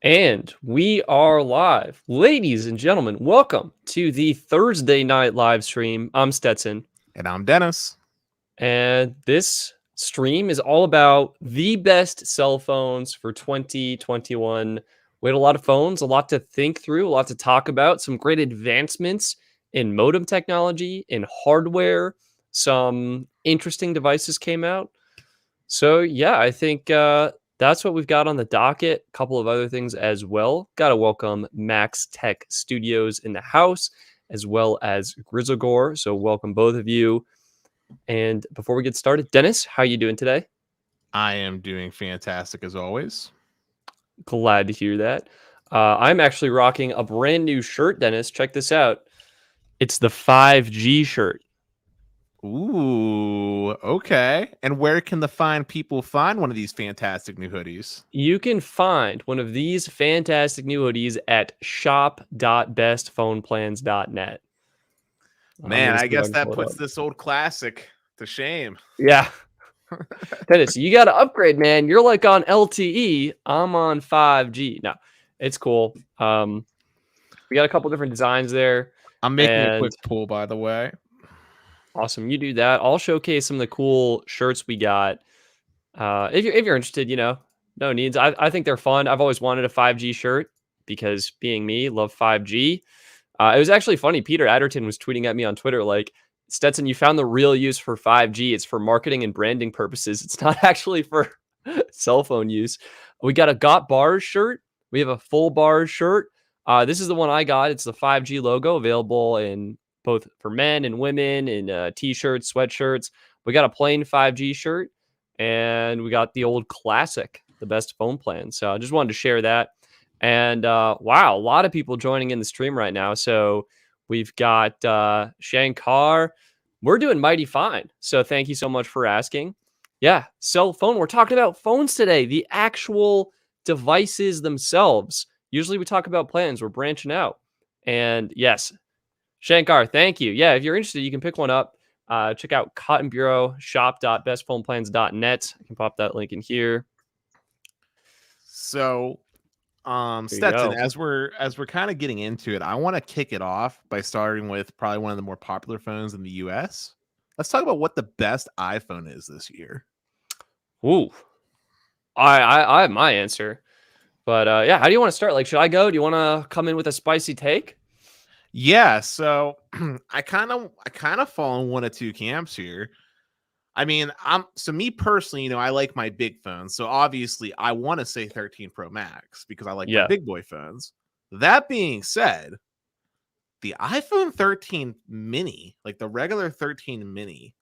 And we are live. Ladies and gentlemen, welcome to the Thursday night live stream. I'm Stetson. And I'm Dennis. And this stream is all about the best cell phones for 2021. We had a lot of phones, a lot to think through, a lot to talk about, some great advancements in modem technology, in hardware, some interesting devices came out. So, yeah, I think that's what we've got on the docket. A couple of other things as well. Got to welcome Max Tech Studios in the house, as well as Grizzlegore. So welcome both of you. And before we get started, Dennis, how are you doing today? I am doing fantastic as always. Glad to hear that. I'm actually rocking a brand new shirt, Dennis. Check this out. It's the 5G shirt. Ooh, okay. And where can the fine people find one of these fantastic new hoodies? You can find one of these fantastic new hoodies at shop.bestphoneplans.net. Man, I guess that puts this old classic to shame. Yeah. Dennis, you got to upgrade, man. You're like on LTE. I'm on 5G. No, it's cool. We got a couple different designs there. I'm making a quick pull, by the way. Awesome. You do that. I'll showcase some of the cool shirts we got. If you're interested, no needs. I think they're fun. I've always wanted a 5G shirt because being me, love 5G. It was actually funny. Peter Adderton was tweeting at me on Twitter like, Stetson, you found the real use for 5G. It's for marketing and branding purposes. It's not actually for cell phone use. We got a Got Bars shirt. We have a full bars shirt. This is the one I got. It's the 5G logo, available in both for men and women in t-shirts, sweatshirts. We got a plain 5G shirt, and we got the old classic, the best phone plan. So I just wanted to share that. And wow, a lot of people joining in the stream right now. So we've got Shankar. We're doing mighty fine. So thank you so much for asking. Yeah, cell phone. We're talking about phones today, the actual devices themselves. Usually we talk about plans. We're branching out. And yes, Shankar, thank you. Yeah, if you're interested, you can pick one up. Check out Cotton Bureau, shop.bestphoneplans.net. I can pop that link in here. So Stetson, as we're kind of getting into it, I want to kick it off by starting with probably one of the more popular phones in the US. Let's talk about what the best iPhone is this year. Ooh, I have my answer, but yeah, how do you want to start? Like, should I go? Do you want to come in with a spicy take? Yeah, so I kind of fall in one of two camps here. I mean, me personally, I like my big phones. So obviously I want to say 13 Pro Max because I like my big boy phones. That being said, the iPhone 13 mini, like the regular 13 mini,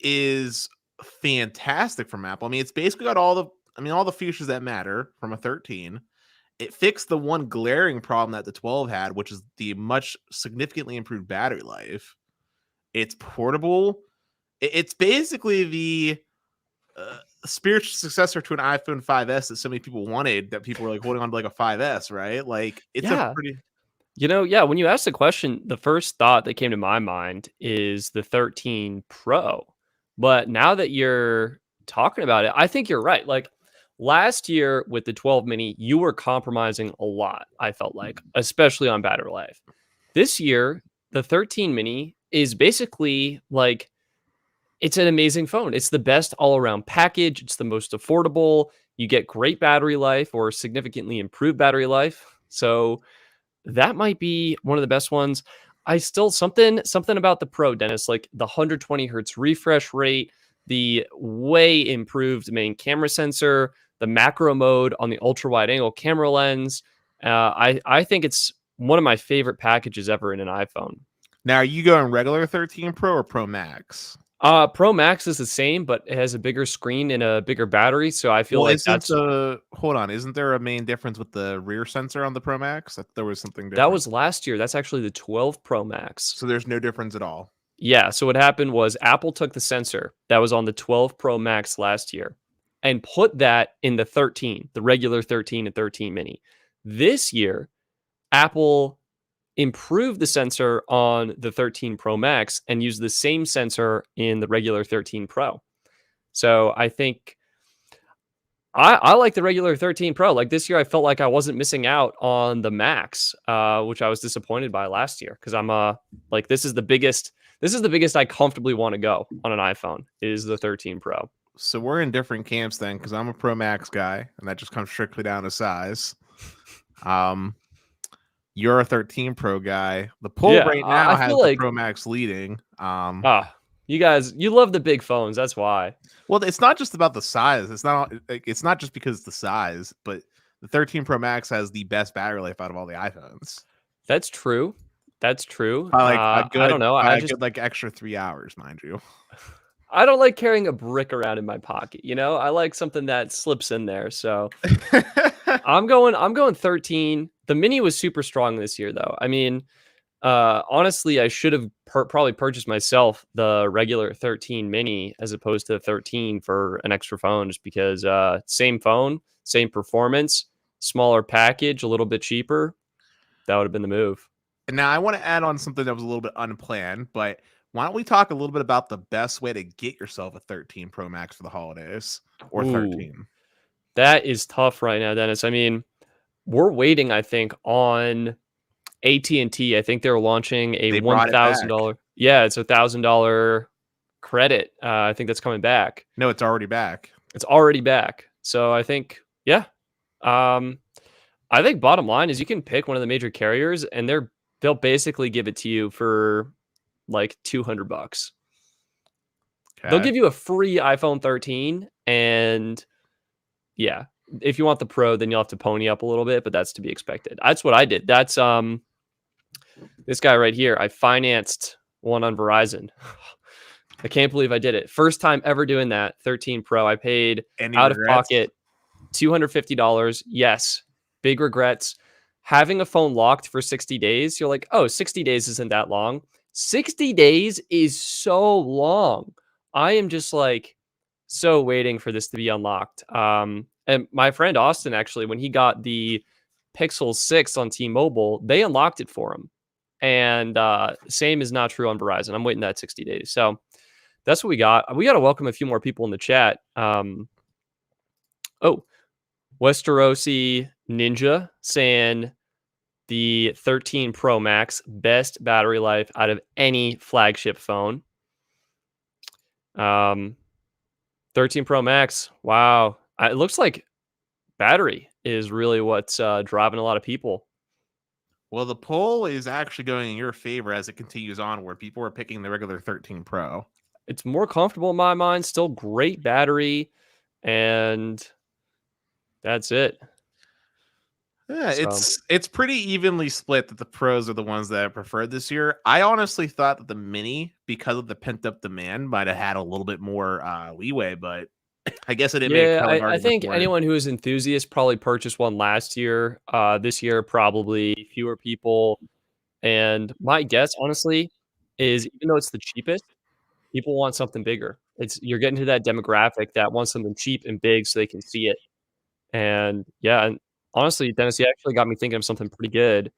is fantastic from Apple. I mean, it's basically got all the features that matter from a 13. It fixed the one glaring problem that the 12 had, which is the much significantly improved battery life. It's portable. It's basically the spiritual successor to an iPhone 5S that so many people wanted, that people were like holding on to like a 5S, right? Like it's a pretty... when you asked the question, the first thought that came to my mind is the 13 Pro. But now that you're talking about it, I think you're right. Like last year with the 12 mini, you were compromising a lot, I felt like, especially on battery life. This year, the 13 mini is basically like, it's an amazing phone. It's the best all-around package. It's the most affordable. You get great battery life or significantly improved battery life. So that might be one of the best ones. I still something about the Pro, Dennis, like the 120 hertz refresh rate, the way improved main camera sensor, the macro mode on the ultra wide angle camera lens. I think it's one of my favorite packages ever in an iPhone. Now, are you going regular 13 Pro or Pro Max? Pro Max is the same, but it has a bigger screen and a bigger battery. So I feel like that's... hold on. Isn't there a main difference with the rear sensor on the Pro Max? There was something different. That was last year. That's actually the 12 Pro Max. So there's no difference at all. Yeah. So what happened was Apple took the sensor that was on the 12 Pro Max last year and put that in the 13, the regular 13 and 13 mini. This year, Apple improved the sensor on the 13 Pro Max and used the same sensor in the regular 13 Pro. So I think I like the regular 13 Pro. Like this year, I felt like I wasn't missing out on the Max, which I was disappointed by last year because I'm like this is the biggest I comfortably want to go on an iPhone is the 13 Pro. So we're in different camps then, because I'm a Pro Max guy, and that just comes strictly down to size. You're a 13 Pro guy. The poll Yeah, right now I has feel the like Pro Max leading. you guys, you love the big phones. That's why. Well, it's not just about the size. It's not just because it's the size, but the 13 Pro Max has the best battery life out of all the iPhones. That's true. That's true. By like a good, I don't know. by a good like extra 3 hours, mind you. I don't like carrying a brick around in my pocket. You know, I like something that slips in there. So I'm going 13. The Mini was super strong this year, though. I mean, honestly, I should have probably purchased myself the regular 13 Mini as opposed to the 13 for an extra phone, just because same phone, same performance, smaller package, a little bit cheaper. That would have been the move. And now I want to add on something that was a little bit unplanned, but why don't we talk a little bit about the best way to get yourself a 13 Pro Max for the holidays, or Ooh. 13? That is tough right now, Dennis. I mean, we're waiting, I think, on AT&T. I think they're launching a $1,000. Yeah, it's $1,000 credit. I think that's coming back. No, it's already back. It's already back. So I think, yeah. I think bottom line is you can pick one of the major carriers and they'll basically give it to you for like $200. Okay. They'll give you a free iPhone 13, and yeah, if you want the Pro, then you'll have to pony up a little bit, but that's to be expected. That's what I did. That's this guy right here. I financed one on Verizon. I can't believe I did it. First time ever doing that. 13 Pro. I paid out of pocket $250. Yes. Big regrets. Having a phone locked for 60 days, you're like, oh, 60 days isn't that long. 60 days is so long. I am just like so waiting for this to be unlocked. And my friend Austin, actually, when he got the Pixel 6 on T-Mobile, they unlocked it for him. And same is not true on Verizon. I'm waiting that 60 days. So that's what we got. We got to welcome a few more people in the chat. Westerosi Ninja saying the 13 Pro Max, best battery life out of any flagship phone. 13 Pro Max. Wow. It looks like battery is really what's driving a lot of people. Well, the poll is actually going in your favor as it continues on, where people are picking the regular 13 Pro. It's more comfortable in my mind. Still great battery. And that's it. Yeah, so it's pretty evenly split that the Pros are the ones that I preferred this year. I honestly thought that the Mini, because of the pent-up demand, might have had a little bit more leeway, but I guess it didn't make it. I think anyone who is enthusiast probably purchased one last year. This year, probably fewer people. And my guess, honestly, is even though it's the cheapest, people want something bigger. You're getting to that demographic that wants something cheap and big so they can see it. And yeah, and honestly, Dennis, you actually got me thinking of something pretty good.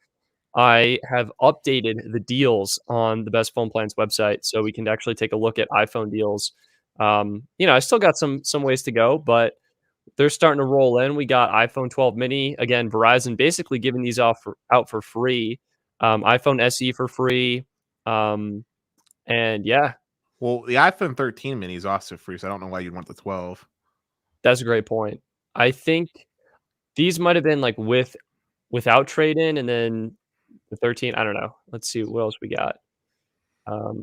I have updated the deals on the Best Phone Plans website, so we can actually take a look at iPhone deals. I still got some ways to go, but they're starting to roll in. We got iPhone 12 mini. Again, Verizon basically giving these out for free. iPhone SE for free. And yeah. Well, the iPhone 13 mini is also free, so I don't know why you'd want the 12. That's a great point. I think these might have been like without trade-in, and then the 13. I don't know. Let's see what else we got. I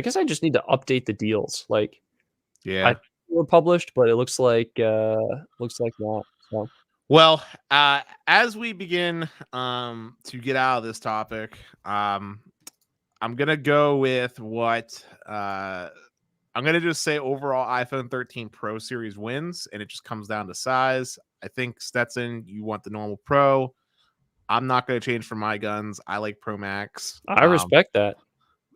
guess I just need to update the deals. Like, yeah, I think they were published, but it looks like not. So. Well, as we begin to get out of this topic, I'm gonna go with what I'm going to just say overall iPhone 13 Pro series wins, and it just comes down to size. I think, Stetson, you want the normal Pro. I'm not going to change for my guns. I like Pro Max. I respect that.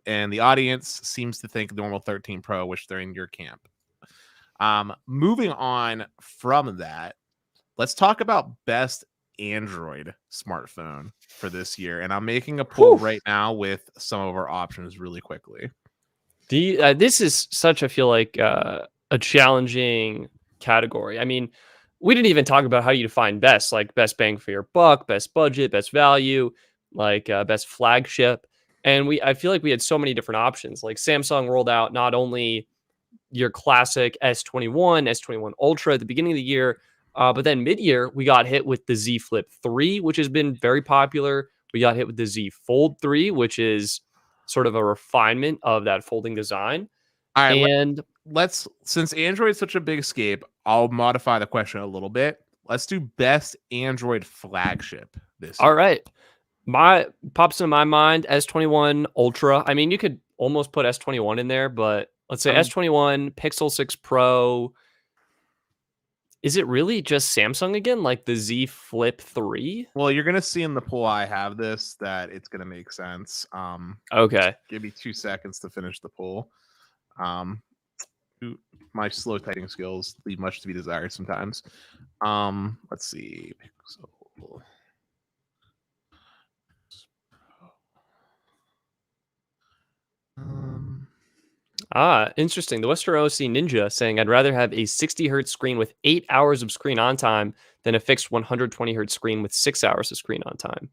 And the audience seems to think normal 13 Pro, which they're in your camp. Moving on from that, let's talk about best Android smartphone for this year. And I'm making a poll right now with some of our options really quickly. This is such, I feel like, a challenging category. I mean, we didn't even talk about how you define best, like best bang for your buck, best budget, best value, like best flagship. And I feel like we had so many different options. Like Samsung rolled out not only your classic S21, S21 Ultra at the beginning of the year, but then mid-year we got hit with the Z Flip 3, which has been very popular. We got hit with the Z Fold 3, which is sort of a refinement of that folding design. All right, And let's since Android's such a big escape, I'll modify the question a little bit. Let's do best Android flagship this all year. right, my pops in my mind S21 Ultra. I mean, you could almost put S21 in there, but let's say S21 Pixel 6 Pro. Is it really just Samsung again, like the Z Flip 3? Well, you're gonna see in the poll I have this that it's gonna make sense. Okay. Give me 2 seconds to finish the poll. My slow typing skills leave much to be desired sometimes. Let's see. Pixel. Interesting. The Western OC Ninja saying, I'd rather have a 60 hertz screen with 8 hours of screen on time than a fixed 120 hertz screen with 6 hours of screen on time.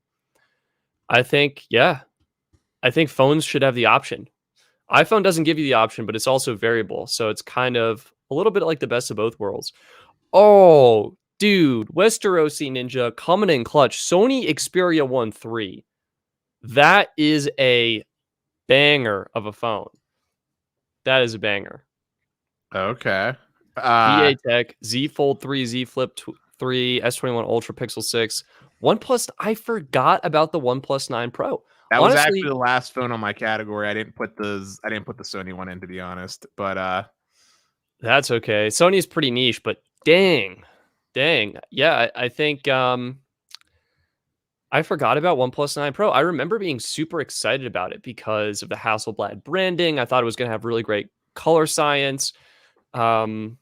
I think phones should have the option. iPhone doesn't give you the option, but it's also variable. So it's kind of a little bit like the best of both worlds. Oh, dude, Western OC Ninja coming in clutch. Sony Xperia 1 III. That is a banger of a phone. That is a banger. Okay. EA Tech, Z Fold 3, Z Flip 3, S21 Ultra Pixel 6. OnePlus, I forgot about the OnePlus 9 Pro. That was actually the last phone on my category. I didn't put the Sony one in, to be honest. But that's okay. Sony's pretty niche, but dang. Yeah, I think I forgot about OnePlus 9 Pro. I remember being super excited about it because of the Hasselblad branding. I thought it was going to have really great color science. And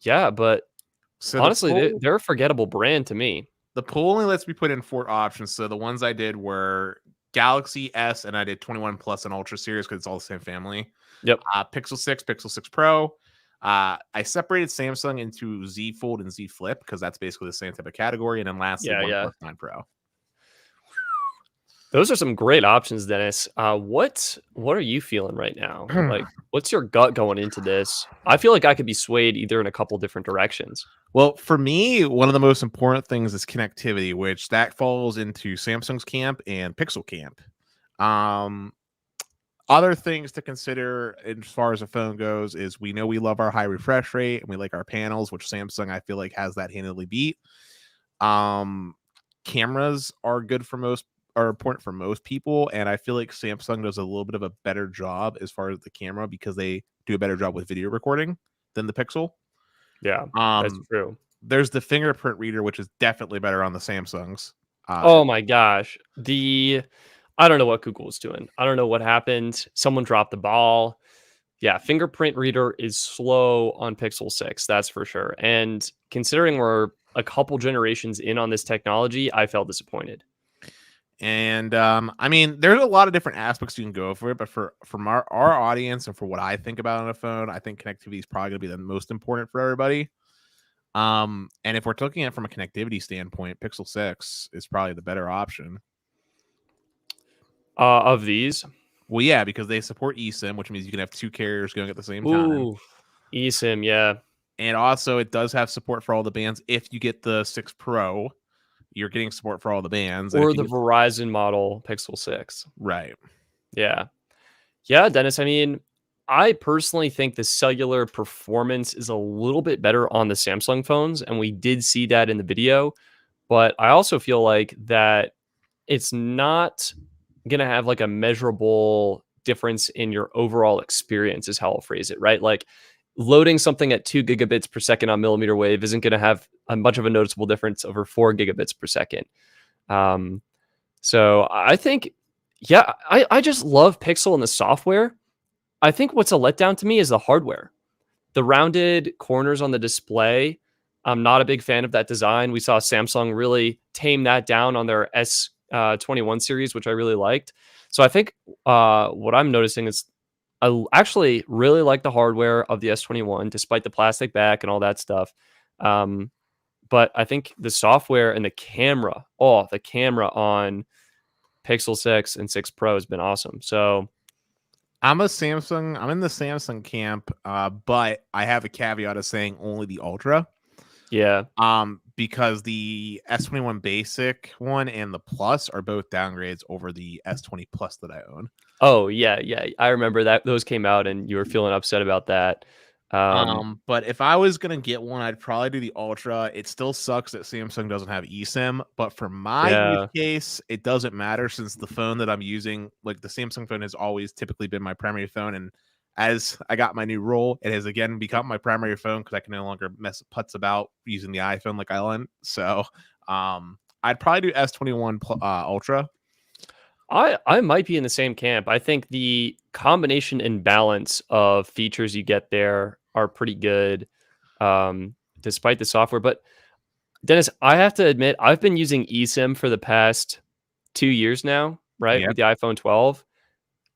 yeah, but so honestly, they're a forgettable brand to me. The poll only lets me put in 4 options. So the ones I did were Galaxy S, and I did 21 Plus and Ultra series because it's all the same family. Yep. Pixel 6, Pixel 6 Pro. I separated Samsung into Z Fold and Z Flip because that's basically the same type of category. And then lastly, OnePlus 9 Pro. Those are some great options, Dennis. What are you feeling right now? Like, what's your gut going into this? I feel like I could be swayed either in a couple different directions. Well, for me, one of the most important things is connectivity, which that falls into Samsung's camp and Pixel camp. Other things to consider as far as a phone goes is we know we love our high refresh rate and we like our panels, which Samsung I feel like has that handily beat. Cameras are important for most people, and I feel like Samsung does a little bit of a better job as far as the camera because they do a better job with video recording than the Pixel. Yeah, that's true. There's the fingerprint reader, which is definitely better on the Samsungs. Oh my gosh. I don't know what Google was doing. I don't know what happened. Someone dropped the ball. Yeah, fingerprint reader is slow on Pixel 6, that's for sure. And considering we're a couple generations in on this technology, I felt disappointed. And I mean, there's a lot of different aspects you can go for it, but from our audience and for what I think about on a phone, I think connectivity is probably going to be the most important for everybody. And if we're looking at it from a connectivity standpoint, Pixel 6 is probably the better option. Of these? Well, yeah, because they support eSIM, which means you can have 2 carriers going at the same time. eSIM, yeah. And also, it does have support for all the bands. If you get the 6 Pro, you're getting support for all the bands. Or the Verizon model Pixel 6. Right. Yeah. Yeah, Dennis, I mean, I personally think the cellular performance is a little bit better on the Samsung phones, and we did see that in the video. But I also feel like that it's not going to have like a measurable difference in your overall experience is how I'll phrase it, right? Like loading something at 2 gigabits per second on millimeter wave isn't going to have much of a noticeable difference over 4 gigabits per second. So I think, yeah, I just love Pixel and the software. I think what's a letdown to me is the hardware. The rounded corners on the display, I'm not a big fan of that design. We saw Samsung really tame that down on their S21 series, which I really liked. So I think what I'm noticing is actually really like the hardware of the S21, despite the plastic back and all that stuff. But I think the software and the camera on Pixel 6 and 6 Pro has been awesome. So I'm in the Samsung camp, but I have a caveat of saying only the Ultra. yeah. Because the S21 Basic one and the Plus are both downgrades over the S20 Plus that I own. Oh, yeah. I remember that those came out and you were feeling upset about that. But if I was gonna get one, I'd probably do the Ultra. It still sucks that Samsung doesn't have eSIM, but for my use case, it doesn't matter since the phone that I'm using, like the Samsung phone, has always typically been my primary phone. And as I got my new role, it has again become my primary phone because I can no longer mess putz about using the iPhone like I learned. So, I'd probably do S21 Ultra. I might be in the same camp. I think the combination and balance of features you get there are pretty good, despite the software. But Dennis, I have to admit, I've been using eSIM for the past 2 years now, right? Yeah. With the iPhone 12.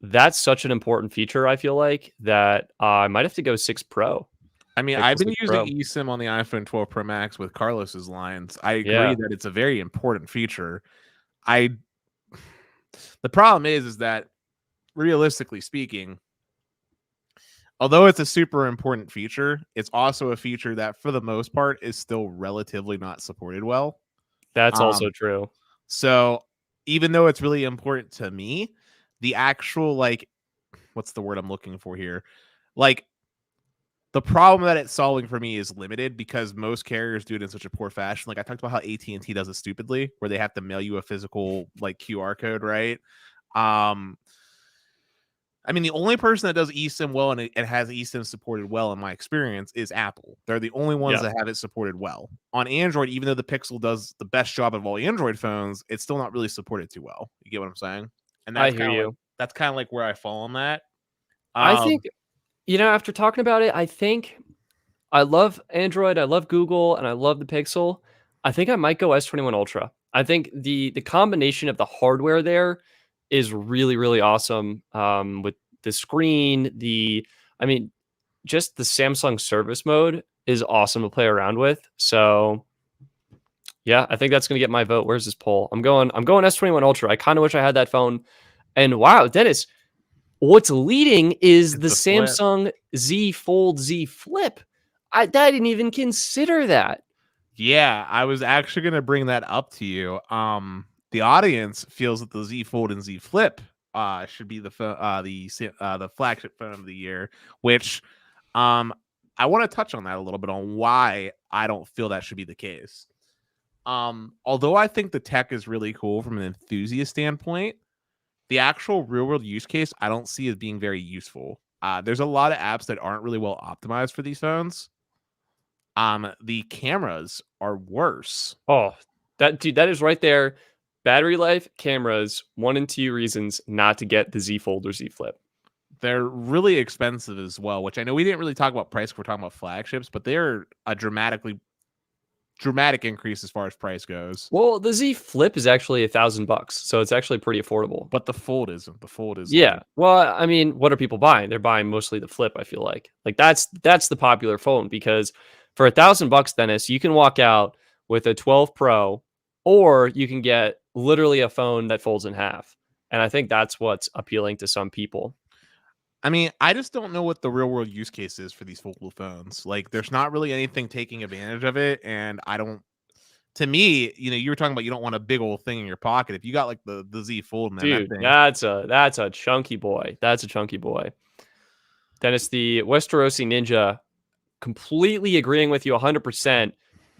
That's such an important feature, I feel like, that I might have to go 6 Pro. I mean, Pixel I've been 6 using Pro. eSIM on the iPhone 12 Pro Max with Carlos's lines. I agree Yeah. that it's a very important feature. The problem is that realistically speaking, although it's a super important feature, it's also a feature that for the most part is still relatively not supported well. That's also Um, true. so even though it's really important to me, the actual what's the word I'm looking for here? Like the problem that it's solving for me is limited because most carriers do it in such a poor fashion. Like I talked about how AT&T does it stupidly, where they have to mail you a physical QR code, right? I mean, the only person that does eSIM well and it has eSIM supported well, in my experience, is Apple. They're the only ones that have it supported well. On Android, even though the Pixel does the best job of all Android phones, it's still not really supported too well. You get what I'm saying? And I hear you. that's kind of like where I fall on that. I think, after talking about it, I think I love Android, I love Google, and I love the Pixel. I think I might go S21 Ultra. I think the combination of the hardware there is really, really awesome. With the screen, I mean, just the Samsung service mode is awesome to play around with. So yeah, I think that's gonna get my vote. Where's this poll? I'm going S21 Ultra. I kind of wish I had that phone. And wow, Dennis, what's leading is the Flip. Samsung Z Fold Z Flip. I didn't even consider that. Yeah, I was actually going to bring that up to you. The audience feels that the Z Fold and Z Flip should be the flagship phone of the year, which I want to touch on that a little bit on why I don't feel that should be the case. Although I think the tech is really cool from an enthusiast standpoint, the actual real world use case I don't see as being very useful. There's a lot of apps that aren't really well optimized for these phones. The cameras are worse. Oh, that is right there. Battery life, cameras, 1 and 2 reasons not to get the Z Fold or Z Flip. They're really expensive as well, which I know we didn't really talk about price. We're talking about flagships, but they're a dramatic increase as far as price goes. Well, the Z Flip is actually $1,000, so it's actually pretty affordable. But the Fold isn't. The Fold is Yeah. Well, I mean, what are people buying? They're buying mostly the Flip. I feel like that's the popular phone because for $1,000, Dennis, you can walk out with a 12 Pro, or you can get literally a phone that folds in half. And I think that's what's appealing to some people. I mean, I just don't know what the real world use case is for these foldable phones. Like, there's not really anything taking advantage of it, and I don't. To me, you were talking about you don't want a big old thing in your pocket. If you got like the Z Fold, man, Dude, that's a chunky boy. That's a chunky boy. Dennis, the Westerosi Ninja, completely agreeing with you 100%.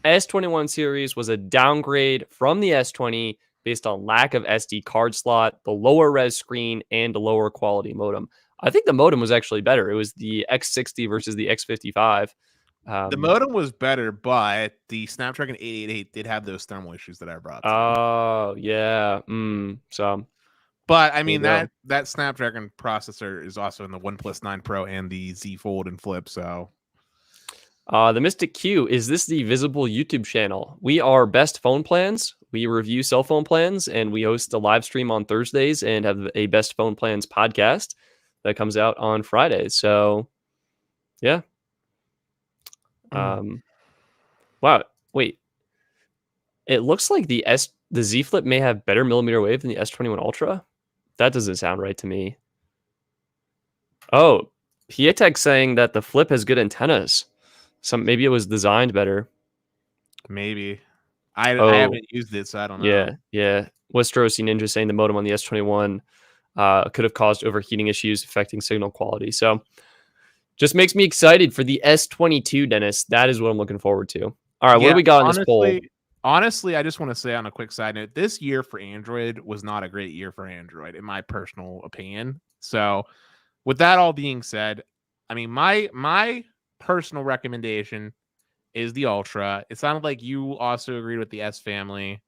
S21 series was a downgrade from the S20 based on lack of SD card slot, the lower res screen, and a lower quality modem. I think the modem was actually better. It was the X60 versus the X55. The modem was better, but the Snapdragon 888 did have those thermal issues that I brought. Oh, yeah. But I mean that Snapdragon processor is also in the OnePlus 9 Pro and the Z Fold and Flip. So, the Mystic Q, is this the visible YouTube channel? We are Best Phone Plans. We review cell phone plans, and we host a live stream on Thursdays and have a Best Phone Plans podcast. that comes out on Friday. So, yeah. Wow. Wait. It looks like the Z Flip may have better millimeter wave than the S21 Ultra. That doesn't sound right to me. Oh, Pietek saying that the Flip has good antennas. Maybe it was designed better. Maybe. I haven't used it, so I don't know. Yeah. Westerosi Ninja saying the modem on the S21 could have caused overheating issues affecting signal quality. So just makes me excited for the S22, Dennis. That is what I'm looking forward to. All right, what do we got in this poll? Honestly, I just want to say on a quick side note, this year for Android was not a great year for Android, in my personal opinion. So with that all being said, I mean, my personal recommendation is the Ultra. It sounded like you also agreed with the S family,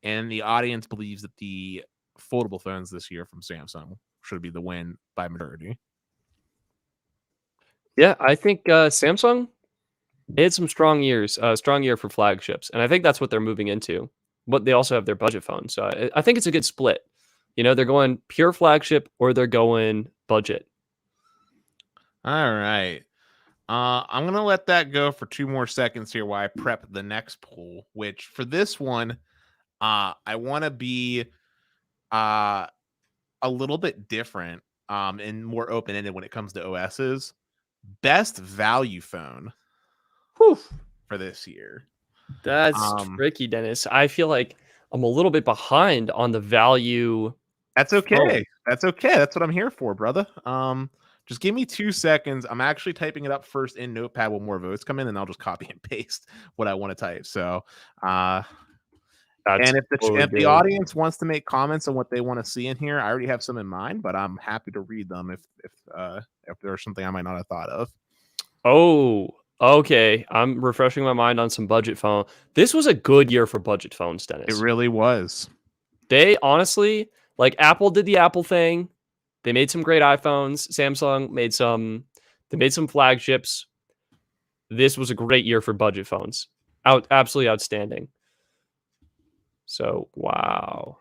and the audience believes that the foldable phones this year from Samsung should be the win by majority. Yeah, I think Samsung had some strong years, strong year for flagships, and I think that's what they're moving into. But they also have their budget phone, so I think it's a good split. You know, they're going pure flagship or they're going budget. All right. I'm going to let that go for 2 more seconds here while I prep the next poll, which for this one, I want to be a little bit different and more open-ended when it comes to OSs. Best value phone for this year. That's tricky, Dennis. I feel like I'm a little bit behind on the value. That's okay. Phone. That's okay. That's what I'm here for, brother. Just give me 2 seconds. I'm actually typing it up first in Notepad when more votes come in, and I'll just copy and paste what I want to type. So, and if the audience wants to make comments on what they want to see in here, I already have some in mind, but I'm happy to read them if there's something I might not have thought of. Oh, okay. I'm refreshing my mind on some budget phone. This was a good year for budget phones, Dennis. It really was. They honestly, like, Apple did the Apple thing. They made some great iPhones. Samsung made some. They made some flagships. This was a great year for budget phones. Absolutely outstanding. So, wow.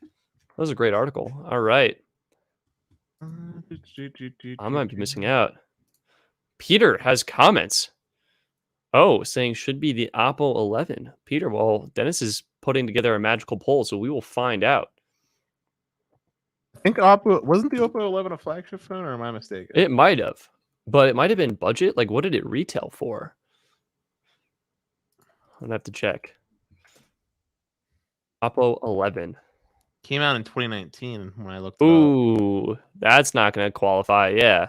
That was a great article. All right. I might be missing out. Peter has comments. Oh, saying should be the Oppo 11. Peter, well, Dennis is putting together a magical poll, so we will find out. I think wasn't the Oppo 11 a flagship phone, or am I mistaken? It might have, but it might have been budget. Like, what did it retail for? I'm gonna have to check. Oppo 11 came out in 2019 when I looked. Ooh, that's not gonna qualify. Yeah.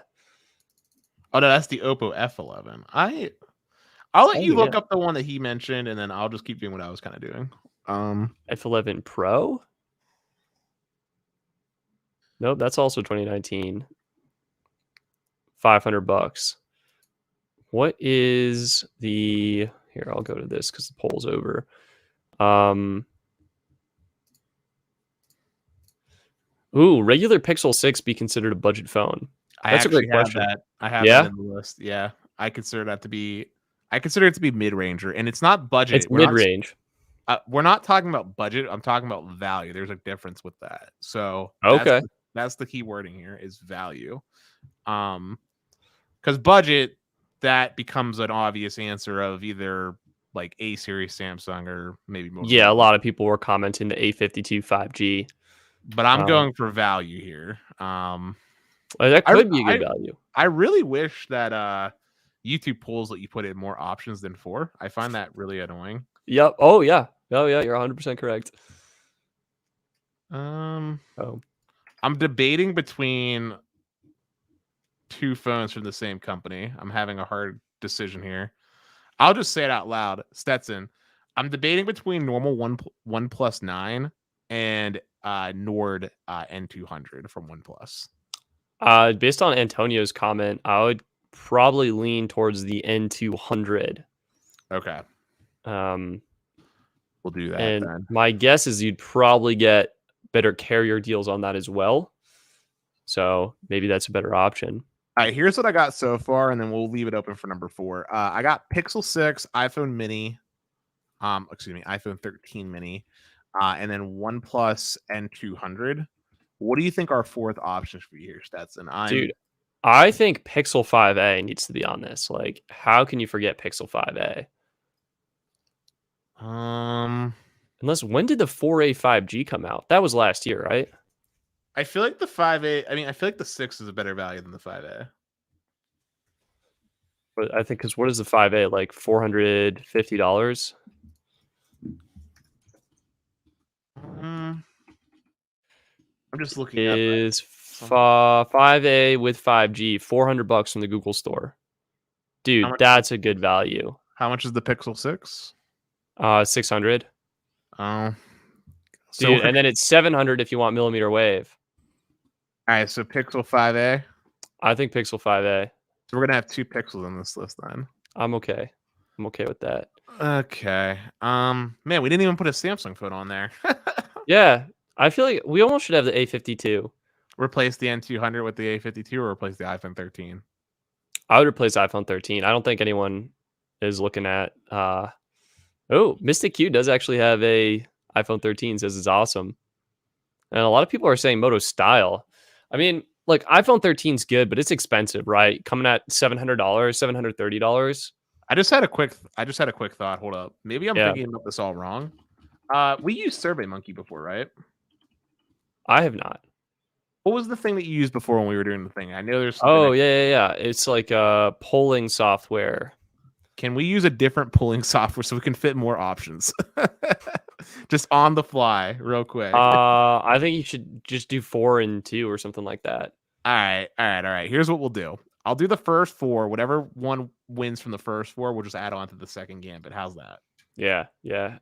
Oh no, that's the Oppo F11. I'll let you look up the one that he mentioned, and then I'll just keep doing what I was kind of doing. F11 Pro. Nope, that's also 2019. $500. What is the... Here, I'll go to this because the poll's over. Ooh, regular Pixel 6 be considered a budget phone? That's a great question. I have that in the list. Yeah, I consider that to be... I consider it to be mid-ranger, and it's not budget. It's mid-range. We're not talking about budget. I'm talking about value. There's a difference with that. So okay. That's the key wording here is value. Because budget, that becomes an obvious answer of either like A series Samsung or maybe more. Yeah, a lot of people were commenting the A52 5G. But I'm going for value here. That could be a good value. I really wish that YouTube polls let you put in more options than 4. I find that really annoying. Yep. Oh yeah. Oh yeah. You're 100% correct. I'm debating between 2 phones from the same company. I'm having a hard decision here. I'll just say it out loud. Stetson. I'm debating between normal OnePlus 9 and Nord N200 from OnePlus. Based on Antonio's comment, I would probably lean towards the N200. Okay. We'll do that. And then. My guess is you'd probably get better carrier deals on that as well. So maybe that's a better option. All right, here's what I got so far, and then we'll leave it open for number 4. I got Pixel 6, iPhone Mini, iPhone 13 Mini, and then OnePlus N200. What do you think our fourth option should be here, Stetson? Dude, I think Pixel 5a needs to be on this. Like, how can you forget Pixel 5a? Unless, when did the 4A 5G come out? That was last year, right? I feel like the 5A. I mean, I feel like the 6 is a better value than the 5A. But I think because what is the 5A, like $450? I'm just looking up. Is 5A with 5G $400 from the Google store? Dude, that's a good value. How much is the Pixel 6? 600. Oh, Dude, and then it's 700 if you want millimeter wave. All right, so Pixel 5A. I think Pixel 5A. So we're gonna have 2 pixels on this list then. I'm okay. I'm okay with that. Okay. Man, we didn't even put a Samsung phone on there. Yeah, I feel like we almost should have the A52. Replace the N200 with the A52, or replace the iPhone 13. I would replace iPhone 13. I don't think anyone is looking at. Oh, Mystic Q does actually have a iPhone 13. Says it's awesome, and a lot of people are saying Moto style. I mean, like iPhone 13 is good, but it's expensive, right? Coming at $700, $730. I just had a quick thought. Hold up. Maybe I'm Yeah. thinking about this all wrong. We used SurveyMonkey before, right? I have not. What was the thing that you used before when we were doing the thing? I know there's something. Oh, yeah. It's like polling software. Can we use a different polling software so we can fit more options? Just on the fly, real quick. I think you should just do 4 and 2 or something like that. All right. Here's what we'll do. I'll do the first 4. Whatever one wins from the first 4, we'll just add on to the second gambit. How's that? Yeah.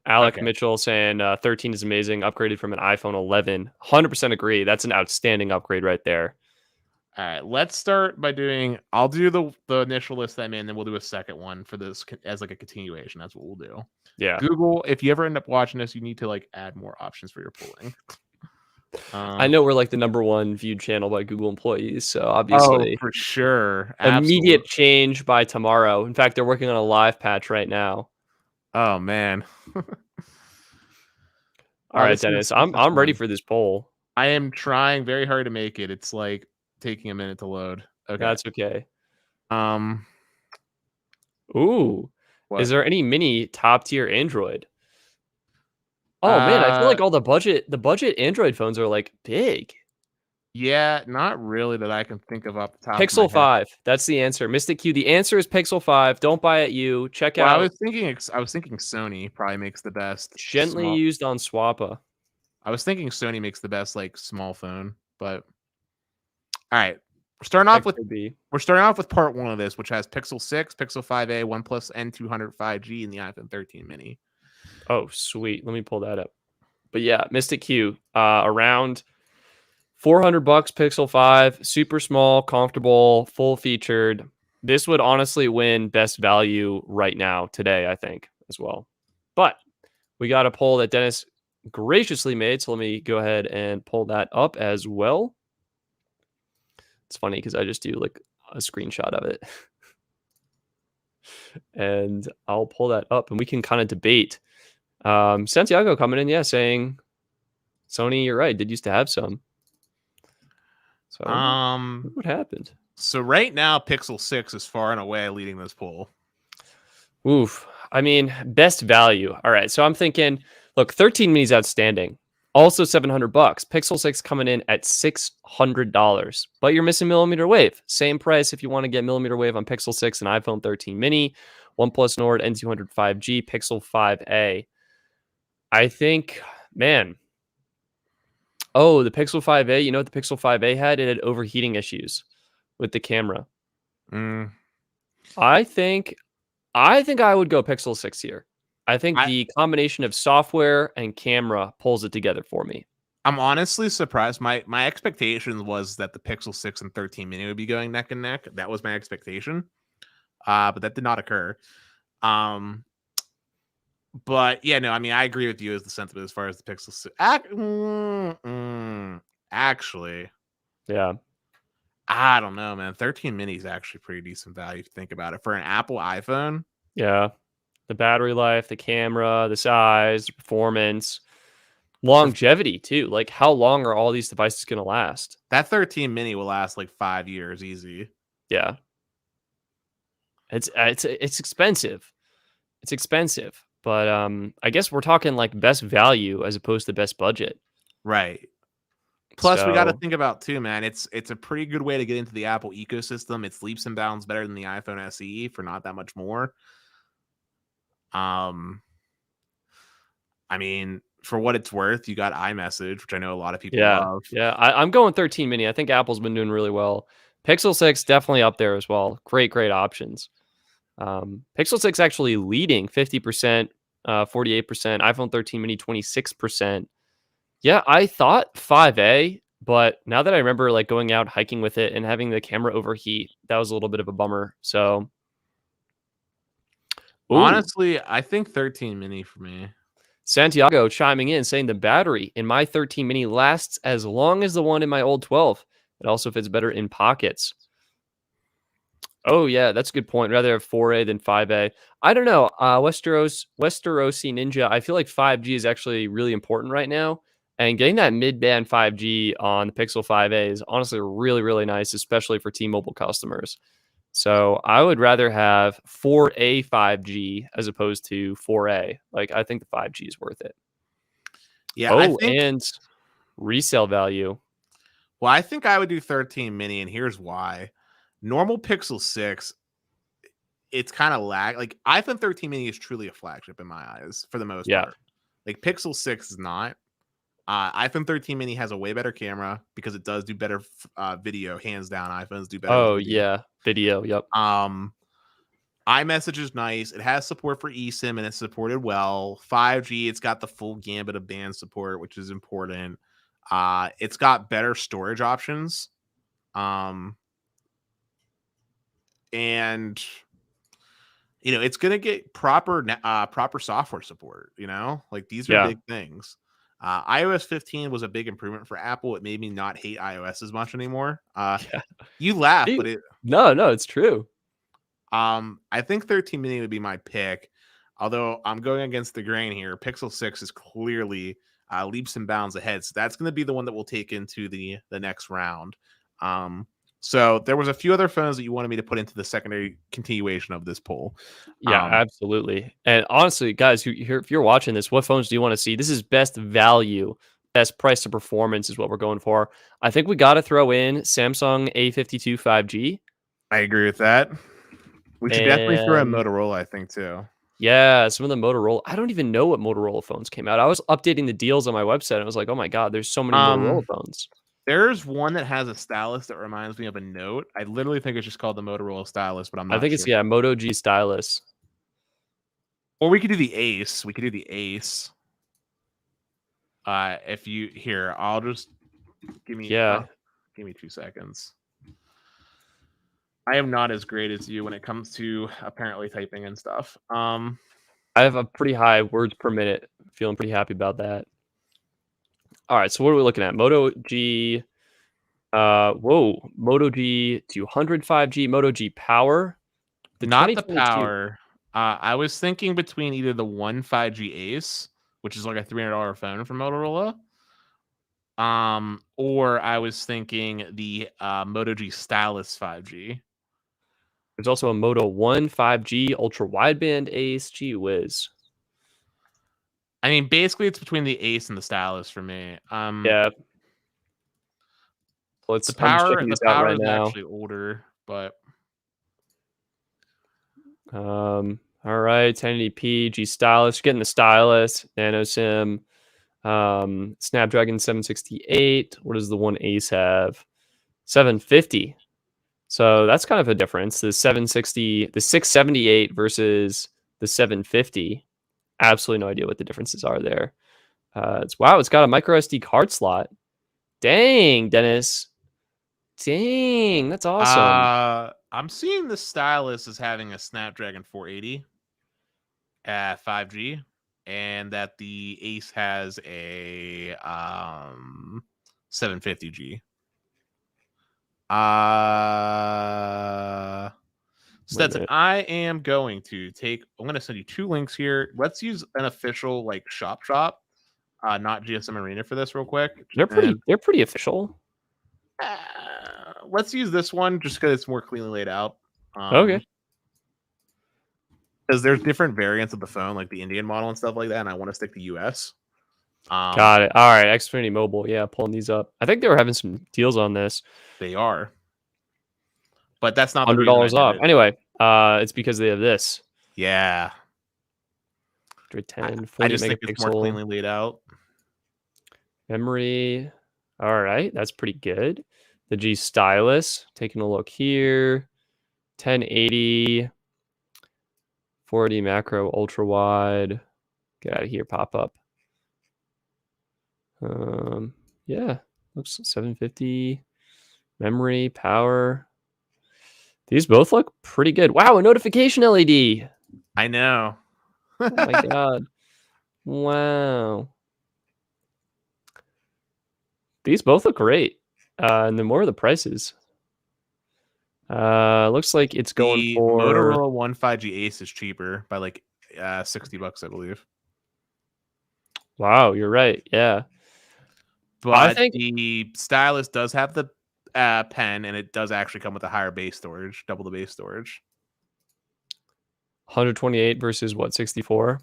Alec Mitchell saying 13 is amazing, upgraded from an iPhone 11. 100% agree. That's an outstanding upgrade right there. All right, let's start by doing. I'll do the initial list that I'm in, then we'll do a second one for this as like a continuation. That's what we'll do. Yeah. Google, if you ever end up watching this, you need to like add more options for your polling. I know we're like the #1 viewed channel by Google employees, so obviously, for sure, immediate change by tomorrow. In fact, they're working on a live patch right now. Oh man! All right, Dennis, I'm ready for this poll. I am trying very hard to make it. It's like taking a minute to load. Okay, that's okay. Ooh, is there any mini top tier Android? Oh man, I feel like all the budget Android phones are like big. Yeah, not really that I can think of off the top. Pixel 5. That's the answer. Mystic Q. The answer is Pixel 5. Don't buy it. You check out. I was thinking Sony probably makes the best. Gently used on Swappa. I was thinking Sony makes the best like small phone, but all right. We're starting off with part 1 of this, which has Pixel 6, Pixel 5a, OnePlus N200 5G, and the iPhone 13 mini. Oh, sweet. Let me pull that up. But yeah, Mystic Q, around $400 Pixel 5, super small, comfortable, full featured. This would honestly win best value right now, today, I think, as well. But we got a poll that Dennis graciously made, so let me go ahead and pull that up as well. It's funny because I just do like a screenshot of it. And I'll pull that up and we can kind of debate. Santiago coming in, saying Sony, you're right, did used to have some. So what happened? So right now, Pixel 6 is far and away leading this poll. Oof. I mean, best value. All right. So I'm thinking, look, 13 mini is outstanding. Also $700. Pixel 6 coming in at $600. But you're missing millimeter wave. Same price if you want to get millimeter wave on Pixel 6 and iPhone 13 mini, OnePlus Nord N200 5G, Pixel 5a. I think, man. Oh, the Pixel 5a. You know what the Pixel 5a had? It had overheating issues with the camera. I think I would go Pixel 6 here. I think the combination of software and camera pulls it together for me. I'm honestly surprised. My expectation was that the Pixel 6 and 13 mini would be going neck and neck. That was my expectation. But that did not occur. But yeah, no, I mean, I agree with you as the sentiment as far as the Pixel 6. Actually, yeah. I don't know, man. 13 mini is actually pretty decent value if you think about it. For an Apple iPhone. Yeah. The battery life, the camera, the size, the performance. longevity too. Like, how long are all these devices going to last? That 13 mini will last like 5 years easy. Yeah. It's expensive. It's expensive, but I guess we're talking like best value as opposed to best budget. Right. Plus, we got to So, think about too, man. It's a pretty good way to get into the Apple ecosystem. It's leaps and bounds better than the iPhone SE for not that much more. I mean, for what it's worth, you got iMessage, which I know a lot of people yeah. love. Yeah, I'm going 13 mini. I think Apple's been doing really well. Pixel 6 definitely up there as well. Great options. Pixel 6 actually leading 50%, 48%, iPhone 13 mini 26%. Yeah, I thought 5A, but now that I remember like going out hiking with it and having the camera overheat, that was a little bit of a bummer. So, ooh, Honestly, I think 13 mini for me. Santiago chiming in saying the battery in my 13 mini lasts as long as the one in my old 12. It also fits better in pockets. Oh yeah, that's a good point. Rather have 4A than 5A. I don't know. Westerosi Ninja. I feel like 5G is actually really important right now, and getting that mid-band 5G on the Pixel 5A is honestly really nice, especially for T-Mobile customers. So I would rather have 4A 5G as opposed to 4A. Like, I think the 5G is worth it. Yeah, I Oh, think. and resale value. Well, I think I would do 13 mini, and here's why. Normal Pixel 6, it's kind of like iPhone 13 mini is truly a flagship in my eyes for the most Yeah. part. Like Pixel 6 is not. iPhone 13 mini has a way better camera because it does do better video, hands down. iPhones do better with Oh video. yeah, video. Yep. iMessage is nice. It has support for eSIM and it's supported well. 5G, it's got the full gambit of band support, which is important. It's got better storage options. And it's gonna get proper software support. Like these are Yeah. big things. iOS 15 was a big improvement for Apple. It made me not hate iOS as much anymore. Yeah. You laugh, Hey, but no, it's true. I think 13 mini would be my pick. Although I'm going against the grain here. Pixel 6 is clearly leaps and bounds ahead. So that's going to be the one that we'll take into the next round. So there was a few other phones that you wanted me to put into the secondary continuation of this poll. Yeah, absolutely. And honestly, guys, if you're watching this, what phones do you want to see? This is best value, best price to performance is what we're going for. I think we got to throw in Samsung A52 5G. I agree with that. We should definitely throw in And Motorola, I think, too. yeah, some of the Motorola. I don't even know what Motorola phones came out. I was updating the deals on my website. And I was like, oh my God, there's so many Motorola phones. There's one that has a stylus that reminds me of a Note. I literally think it's just called the Motorola stylus, but I'm I not think sure. it's, Moto G stylus. Or we could do the Ace. We could do the Ace. If you here, I'll just give me 2 seconds. I am not as great as you when it comes to apparently typing and stuff. I have a pretty high words per minute. Feeling pretty happy about that. All right, so what are we looking at? Moto G. Moto G 200 5G, Moto G Power. Not the Power. I was thinking between either the 5G Ace, which is like a $300 phone from Motorola, or I was thinking the Moto G Stylus 5G. There's also a Moto 1 5G ultra wideband Ace. Gee whiz. I mean, basically, it's between the Ace and the Stylus for me. Yeah. The Power is actually older, but all right, 1080p G Stylus. You're getting the Stylus, Nano SIM, Snapdragon 768. What does the one Ace have? 750. So that's kind of a difference. The 678 versus the 750. Absolutely no idea what the differences are there. It's got a micro SD card slot. Dang, Dennis. Dang, that's awesome. I'm seeing the Stylus as having a Snapdragon 480 at 5G, and that the Ace has a 750G. Stetson, I'm going to send you 2 links here. Let's use an official shop. not GSM Arena for this real quick. They're pretty official. Let's use this one just because it's more cleanly laid out. Okay. Because there's different variants of the phone, like the Indian model and stuff like that, and I want to stick to US. Got it. All right, Xfinity Mobile. Yeah, pulling these up. I think they were having some deals on this. They are, but that's not $100 off. Anyway, it's because they have this. Yeah. 110, 40 I just megapixel. think it's more cleanly laid out. Memory. All right, that's pretty good. The G stylus. Taking a look here. 1080. 40 macro, ultra wide. Get out of here, pop up. Yeah, looks 750. Memory, power. These both look pretty good. Wow, a notification LED. I know. Oh my god. Wow. These both look great. And then more of the prices. Looks like it's going for Motorola One 5G Ace is cheaper by like $60, I believe. Wow, you're right. Yeah. But I think the stylus does have the pen, and it does actually come with a higher base storage, double the base storage. 128 versus what, 64?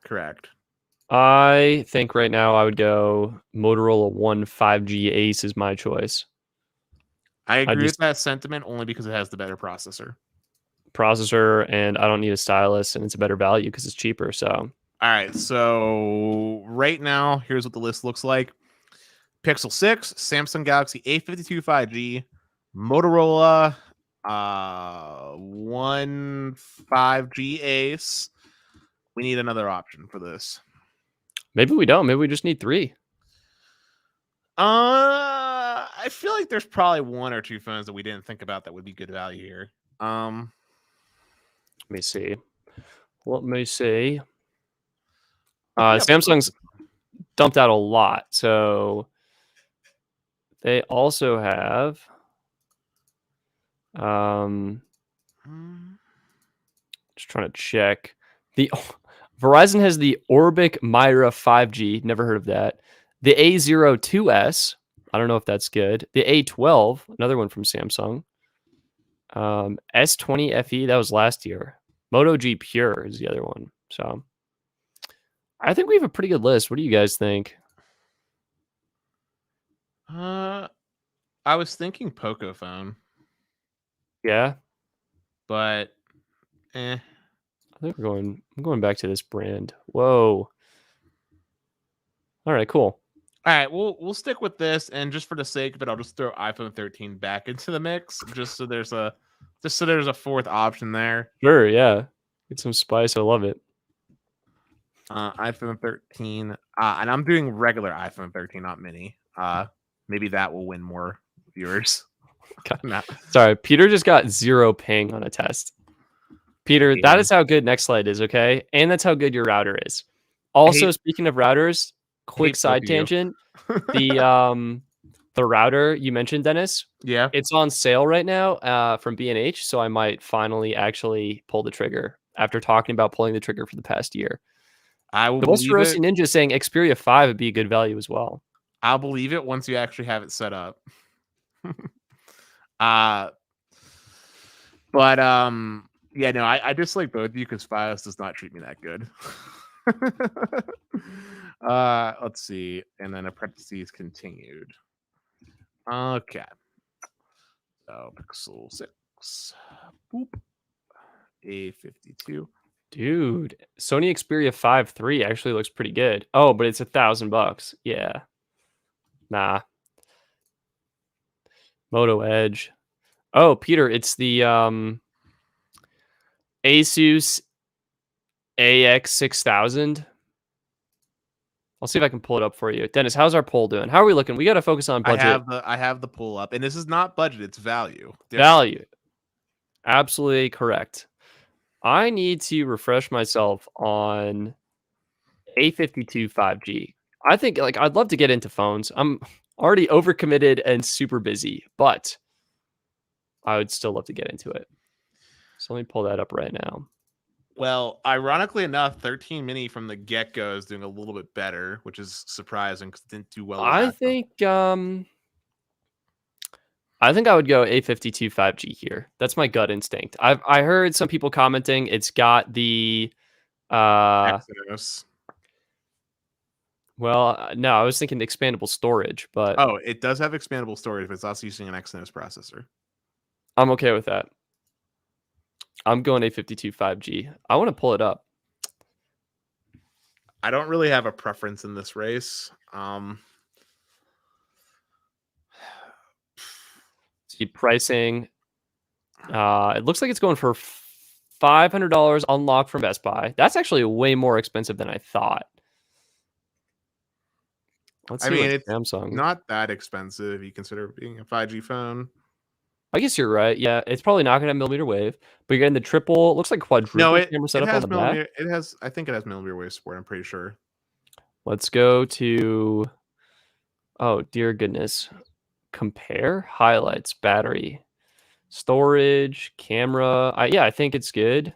Correct. I think right now I would go Motorola One 5G Ace is my choice. I agree with that sentiment only because it has the better processor. And I don't need a stylus, and it's a better value because it's cheaper. So, all right. So right now, here's what the list looks like: Pixel 6, Samsung Galaxy A52 5G, Motorola One 5G Ace. We need another option for this. Maybe we don't. Maybe we just need 3. I feel like there's probably 1 or 2 phones that we didn't think about that would be good value here. Let me see. Samsung's dumped out a lot, so they also have just trying to check. The Verizon has the Orbic Myra 5G, never heard of that. The A02s, I don't know if that's good. The A12, another one from Samsung. S20 FE, that was last year. Moto G Pure is the other one. So I think we have a pretty good list. What do you guys think? I was thinking Poco phone. Yeah. But I think I'm going back to this brand. Whoa. All right, cool. All right, we'll stick with this, and just for the sake of it, I'll just throw iPhone 13 back into the mix, just so there's a 4th option there. Sure, yeah. Get some spice. I love it. iPhone 13, and I'm doing regular iPhone 13, not mini. Maybe that will win more viewers. Sorry, Peter just got 0 ping on a test. Peter, that is how good Nextlight is, okay? And that's how good your router is. Also, speaking of routers, quick side tangent. The router you mentioned, Dennis. Yeah. It's on sale right now from B&H, so I might finally actually pull the trigger after talking about pulling the trigger for the past year. I will the believe Most it. Ninja saying Xperia 5 would be a good value as well. I'll believe it once you actually have it set up. Yeah, no, I just like both of you because Fios does not treat me that good. Let's see, and then a parentheses continued. Okay, so Pixel 6, boop, A52. Dude, Sony Xperia 5 III actually looks pretty good. Oh, but it's $1,000. Yeah, nah. Moto Edge. Oh, Peter, it's the Asus Ax6000. I'll see if I can pull it up for you. Dennis, how's our poll doing? How are we looking? We got to focus on budget. I have the pull up, and this is not budget, it's value. Value. Absolutely correct. I need to refresh myself on A52 5G. I think I'd love to get into phones. I'm already overcommitted and super busy, but I would still love to get into it. So let me pull that up right now. Well, ironically enough, 13 mini from the get-go is doing a little bit better, which is surprising because it didn't do well I last time. think I think I would go A52 5G here. That's my gut instinct. I heard some people commenting it's got the Exynos. no, I was thinking expandable storage, but Oh, it does have expandable storage, but it's also using an Exynos processor. I'm okay with that. I'm going A52 5G. I want to pull it up. I don't really have a preference in this race. See pricing. It looks like it's going for $500 unlocked from Best Buy. That's actually way more expensive than I thought. Let's I see mean, what it's Samsung. not that expensive if you consider it being a 5G phone. I guess you're right. Yeah, it's probably not gonna have millimeter wave, but you're getting the triple. It looks like No, quadruple it camera it setup on has the back. millimeter. It has. I think it has millimeter wave support. I'm pretty sure. Let's go to. Oh dear goodness. Compare highlights, battery, storage, camera. Yeah, I think it's good.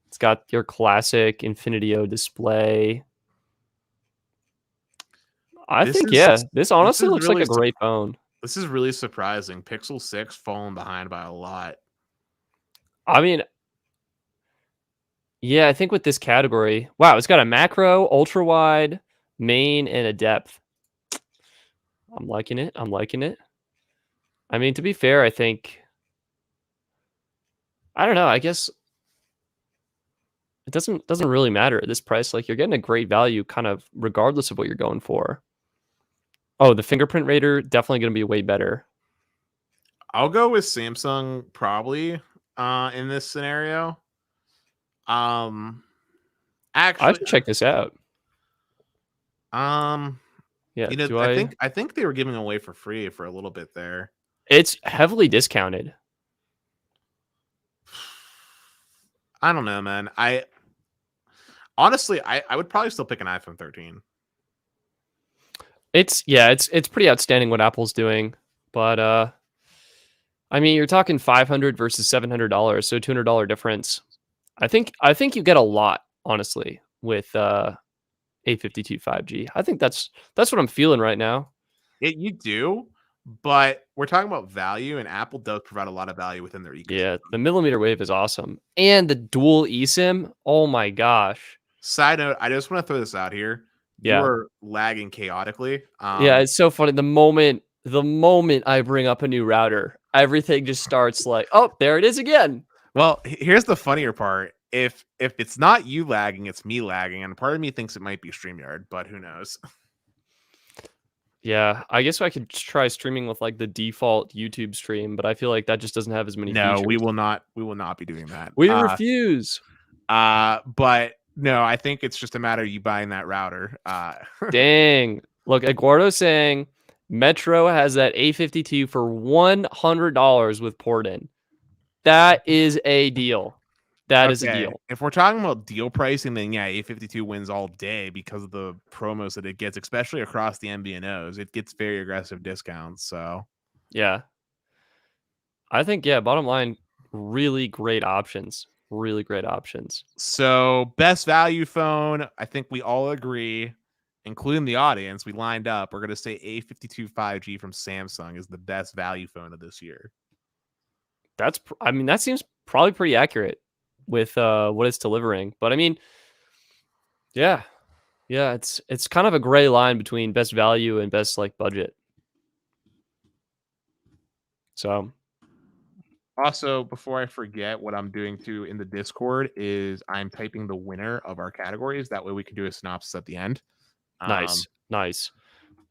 It's got your classic Infinity-O display. I think this honestly looks like a great phone. This is really surprising. Pixel 6 falling behind by a lot. I mean, yeah, I think with this category, wow, it's got a macro, ultra wide, main, and a depth. I'm liking it. I'm liking it. I mean, to be fair, I think I don't know. I guess it doesn't really matter at this price. Like you're getting a great value, kind of regardless of what you're going for. Oh, the fingerprint radar definitely going to be way better. I'll go with Samsung probably in this scenario. I Actually, should check this out. Yeah, I think they were giving away for free for a little bit there. It's heavily discounted. I don't know, man. Honestly, I would probably still pick an iPhone 13. It's pretty outstanding what Apple's doing, but I mean, you're talking $500 versus $700, so $200 difference. I think you get a lot, honestly, with A52 5G. I think that's what I'm feeling right now. You do, but we're talking about value, and Apple does provide a lot of value within their ecosystem. Yeah, the millimeter wave is awesome, and the dual eSIM. Oh my gosh! Side note: I just want to throw this out here. Yeah, You are lagging chaotically. yeah, it's so funny. The moment I bring up a new router, everything just starts like, oh, there it is again. Well, here's the funnier part. If it's not you lagging, it's me lagging, and part of me thinks it might be StreamYard, but who knows? Yeah, I guess I could try streaming with like the default YouTube stream, but I feel like that just doesn't have as many features. No, we will not. We will not be doing that. We refuse. But no, I think it's just a matter of you buying that router. Dang. Look, Eduardo saying Metro has that A52 for $100 with port in. That is a deal. That is a deal. If we're talking about deal pricing, then yeah, A52 wins all day because of the promos that it gets, especially across the MVNOs. It gets very aggressive discounts. So yeah, I think bottom line, really great options. Really great options. So best value phone, I think we all agree, including the audience, we lined up. We're going to say A52 5G from Samsung is the best value phone of this year. That seems probably pretty accurate with what it's delivering. But I mean, yeah, it's kind of a gray line between best value and best like budget. So also, before I forget, what I'm doing too in the Discord is I'm typing the winner of our categories. That way we can do a synopsis at the end. Nice.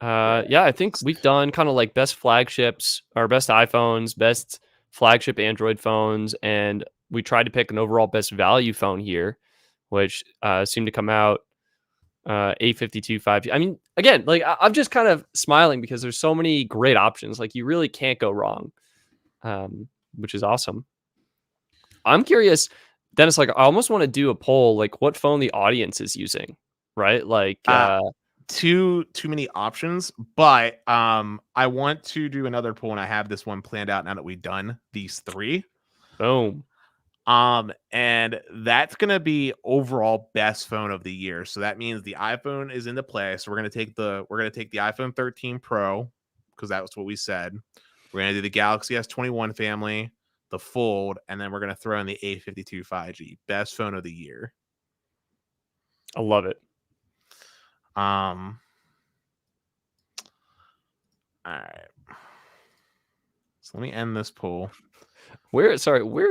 Yeah, I think we've done kind of like best flagships or best iPhones, best flagship Android phones, and we tried to pick an overall best value phone here, which seemed to come out A52 5G. I mean, again, like I'm just kind of smiling because there's so many great options. Like you really can't go wrong, which is awesome. I'm curious, Dennis, like I almost want to do a poll, like what phone the audience is using, right? Like too many options, but I want to do another poll, and I have this one planned out now that we've done these three. Boom. And that's gonna be overall best phone of the year. So that means the iPhone is into play. So we're gonna take the iPhone 13 Pro, because that was what we said. We're gonna do the Galaxy S21 family, the Fold, and then we're gonna throw in the A52 5G. Best phone of the year. I love it. All right. So let me end this poll. Where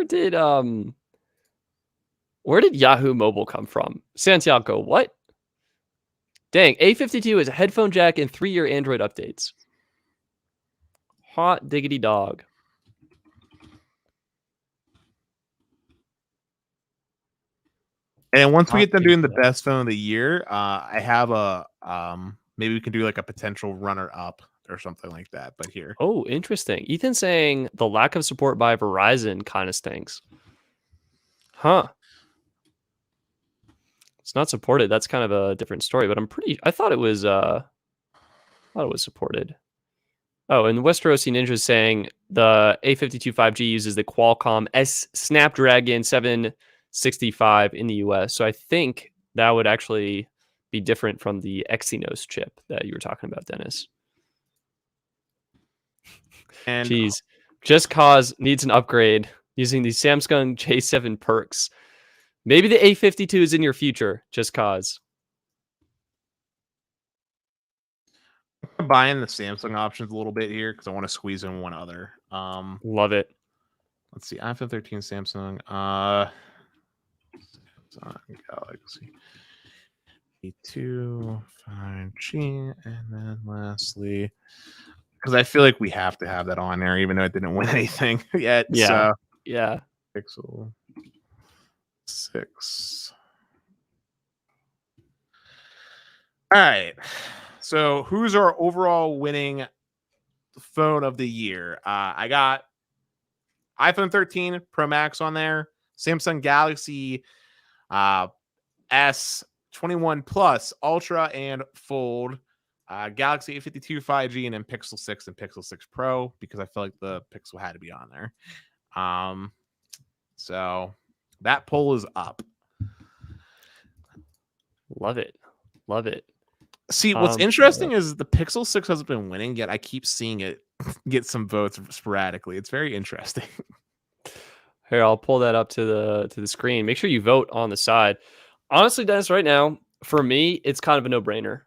did Yahoo Mobile come from? Santiago, what? Dang, A52 is a headphone jack and 3-year Android updates. Hot diggity dog. And once we get done doing the best phone of the year, I have a maybe we can do like a potential runner up or something like that. But here, oh, interesting. Ethan's saying the lack of support by Verizon kind of stinks. Huh. It's not supported. That's kind of a different story, but I thought it was supported. Oh, and Westerosi Ninja is saying the A52 5G uses the Qualcomm Snapdragon 765 in the US. So I think that would actually be different from the Exynos chip that you were talking about, Dennis. and Jeez, Just Cause needs an upgrade using the Samsung J7 perks. Maybe the A52 is in your future, Just Cause. I'm buying the Samsung options a little bit here because I want to squeeze in one other. Love it. Let's see, iPhone 13 Samsung, Samsung Galaxy E2 5G, and then lastly, because I feel like we have to have that on there, even though it didn't win anything yet. Yeah, So, yeah. Pixel 6. All right. So, who's our overall winning phone of the year? I got iPhone 13 Pro Max on there, Samsung Galaxy S21 Plus Ultra and Fold, Galaxy A52 5G, and then Pixel 6 and Pixel 6 Pro, because I feel like the Pixel had to be on there. So that poll is up. Love it. Love it. See, what's interesting is the Pixel 6 hasn't been winning yet. I keep seeing it get some votes sporadically. It's very interesting. Here, I'll pull that up to the screen. Make sure you vote on the side. Honestly, Dennis, right now, for me, it's kind of a no-brainer.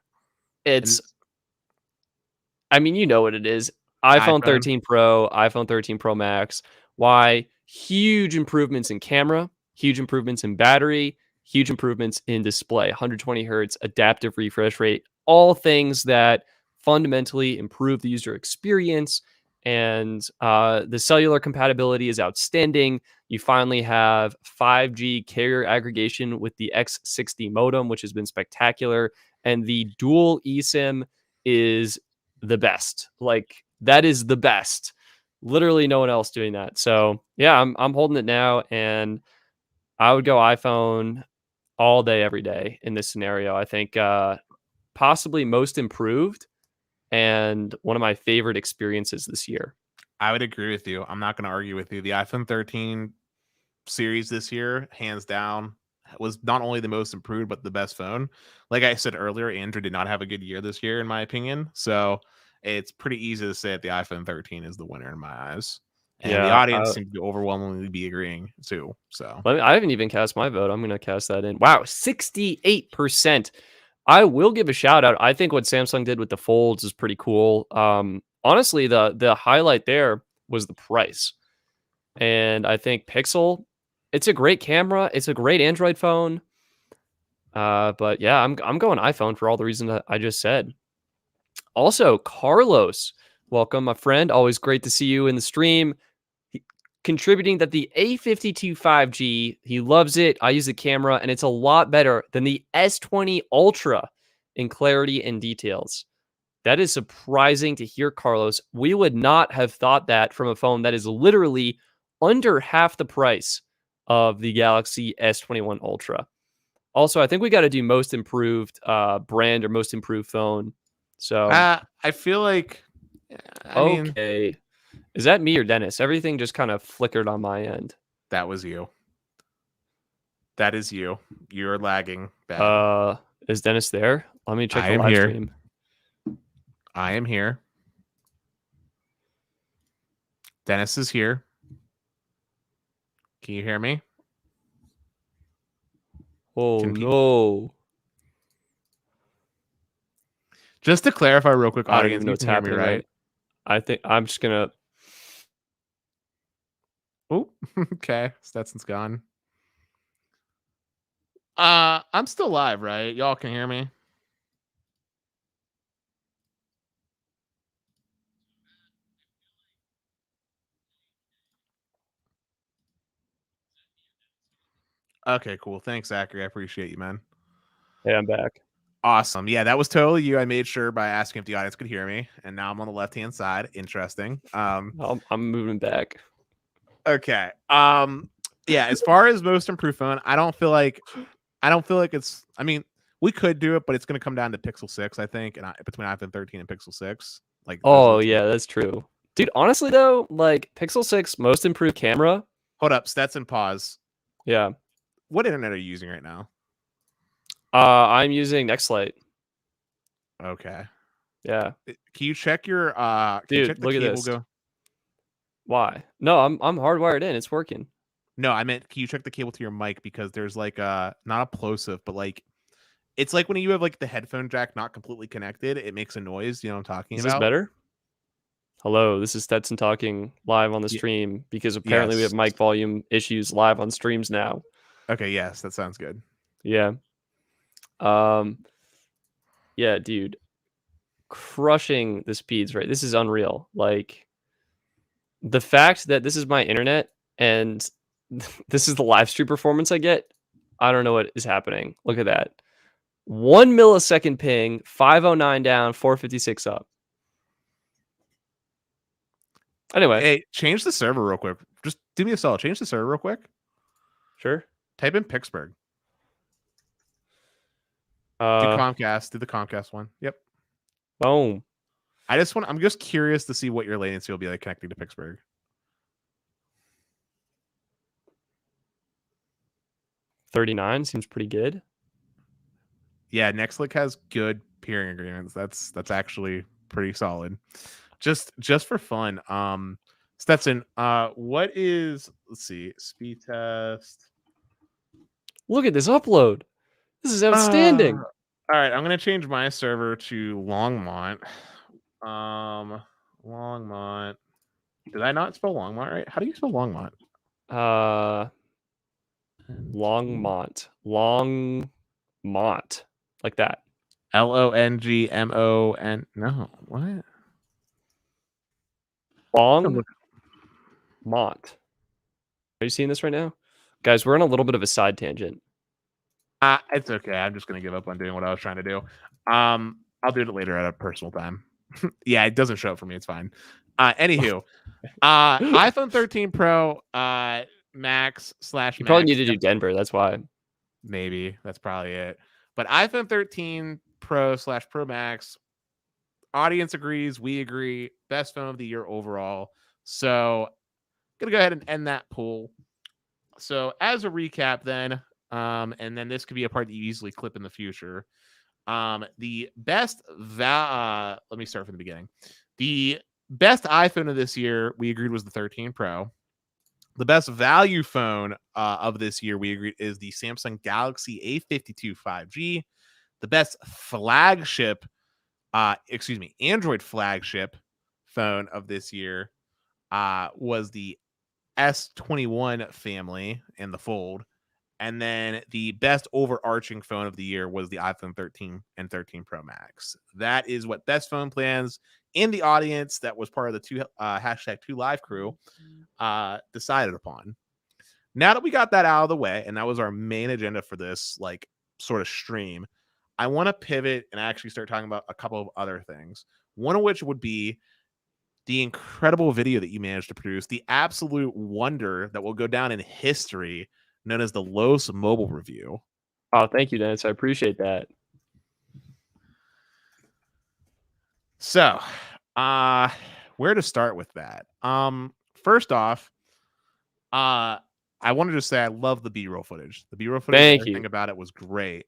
I mean, you know what it is. iPhone 13 Pro, iPhone 13 Pro Max. Why? Huge improvements in camera, huge improvements in battery, huge improvements in display, 120 hertz, adaptive refresh rate, all things that fundamentally improve the user experience. And the cellular compatibility is outstanding. You finally have 5G carrier aggregation with the X60 modem, which has been spectacular. And the dual eSIM is the best. Like, that is the best. Literally no one else doing that. So yeah, I'm holding it now, and I would go iPhone all day, every day in this scenario. I think possibly most improved and one of my favorite experiences this year. I would agree with you. I'm not going to argue with you. The iPhone 13 series this year, hands down, was not only the most improved, but the best phone. Like I said earlier, Android did not have a good year this year, in my opinion. So it's pretty easy to say that the iPhone 13 is the winner in my eyes. And the audience seems to overwhelmingly be agreeing too. So I haven't even cast my vote. I'm going to cast that in. Wow, 68%. I will give a shout out. I think what Samsung did with the folds is pretty cool. Honestly, the highlight there was the price. And I think Pixel, it's a great camera. It's a great Android phone. But yeah, I'm going iPhone for all the reasons that I just said. Also, Carlos, welcome, my friend. Always great to see you in the stream. Contributing that the A52 5G, he loves it. I use the camera, and it's a lot better than the S20 Ultra in clarity and details. That is surprising to hear, Carlos. We would not have thought that from a phone that is literally under half the price of the Galaxy S21 Ultra. Also, I think we got to do most improved brand or most improved phone. So I feel like, I mean, is that me or Dennis? Everything just kind of flickered on my end. That was you. That is you. You're lagging bad. Is Dennis there? Let me check I the am live here. stream. I am here. Dennis is here. Can you hear me? Oh no! Just to clarify real quick, I don't audience, even know you what's can hear me, happening. right? I think I'm just gonna. Oh, okay. Stetson's gone. I'm still live, right? Y'all can hear me. Okay, cool. Thanks, Zachary. I appreciate you, man. Hey, I'm back. Awesome. Yeah, that was totally you. I made sure by asking if the audience could hear me, and now I'm on the left-hand side. Interesting. I'm moving back. Okay. Yeah, as far as most improved phone, I don't feel like it's, I mean, we could do it, but it's going to come down to Pixel 6, I think, and between iPhone 13 and Pixel 6. Like, Oh yeah, that's true, dude. Honestly though, like Pixel 6 most improved camera. Hold up, Stetson, pause. Yeah. What internet are you using right now? I'm using Nextlight. Okay. Yeah. Can you check your dude, look at this. go? Why? No, I'm hardwired in. It's working. No, I meant can you check the cable to your mic, because there's like not a plosive, but like it's like when you have like the headphone jack not completely connected, it makes a noise. You know what I'm talking Is about? this better? Hello, this is Stetson talking live on the stream because apparently we have mic volume issues live on streams now. Okay, yes, that sounds good. Yeah. Yeah, dude. Crushing the speeds, right? This is unreal. Like the fact that this is my internet and this is the live stream performance I get, I don't know what is happening. Look at that. 1 millisecond ping, 509 down, 456 up. Anyway. Hey, change the server real quick. Just do me a solid. Change the server real quick. Sure. Type in Pittsburgh. Do Comcast. Do the Comcast one. Yep. Boom. I'm just curious to see what your latency will be like connecting to Pittsburgh. 39 seems pretty good. Yeah, Nextlick has good peering agreements. That's actually pretty solid. Just for fun. Stetson, what is, let's see, speed test. Look at this upload. This is outstanding. All right, I'm gonna change my server to Longmont. Longmont. Did I not spell Longmont right? How do you spell Longmont? Longmont. Longmont. Like that. Longmon. No, what? Longmont. Are you seeing this right now? Guys, we're on a little bit of a side tangent. It's okay. I'm just gonna give up on doing what I was trying to do. I'll do it later at a personal time. Yeah, it doesn't show up for me. It's fine. Anywho, iPhone 13 Pro Max / You probably need to do Denver. That's why. Maybe that's probably it. But iPhone 13 Pro / Pro Max, audience agrees. We agree. Best phone of the year overall. So I'm gonna go ahead and end that poll. So as a recap, then, and then this could be a part that you easily clip in the future. The best let me start from the beginning. The best iPhone of this year, we agreed, was the 13 Pro. The best value phone of this year, we agreed, is the Samsung Galaxy A52 5G. The best flagship, Android flagship phone of this year was the S21 family in the Fold. And then the best overarching phone of the year was the iPhone 13 and 13 Pro Max. That is what Best Phone Plans in the audience that was part of the #2Live crew decided upon. Now that we got that out of the way, and that was our main agenda for this like sort of stream, I want to pivot and actually start talking about a couple of other things. One of which would be the incredible video that you managed to produce, the absolute wonder that will go down in history, known as the Los Mobile Review. Oh, thank you, Dennis. I appreciate that. So, where to start with that? First off, I wanted to say I love the B-roll footage. The B-roll footage, Thank everything you. about it was great.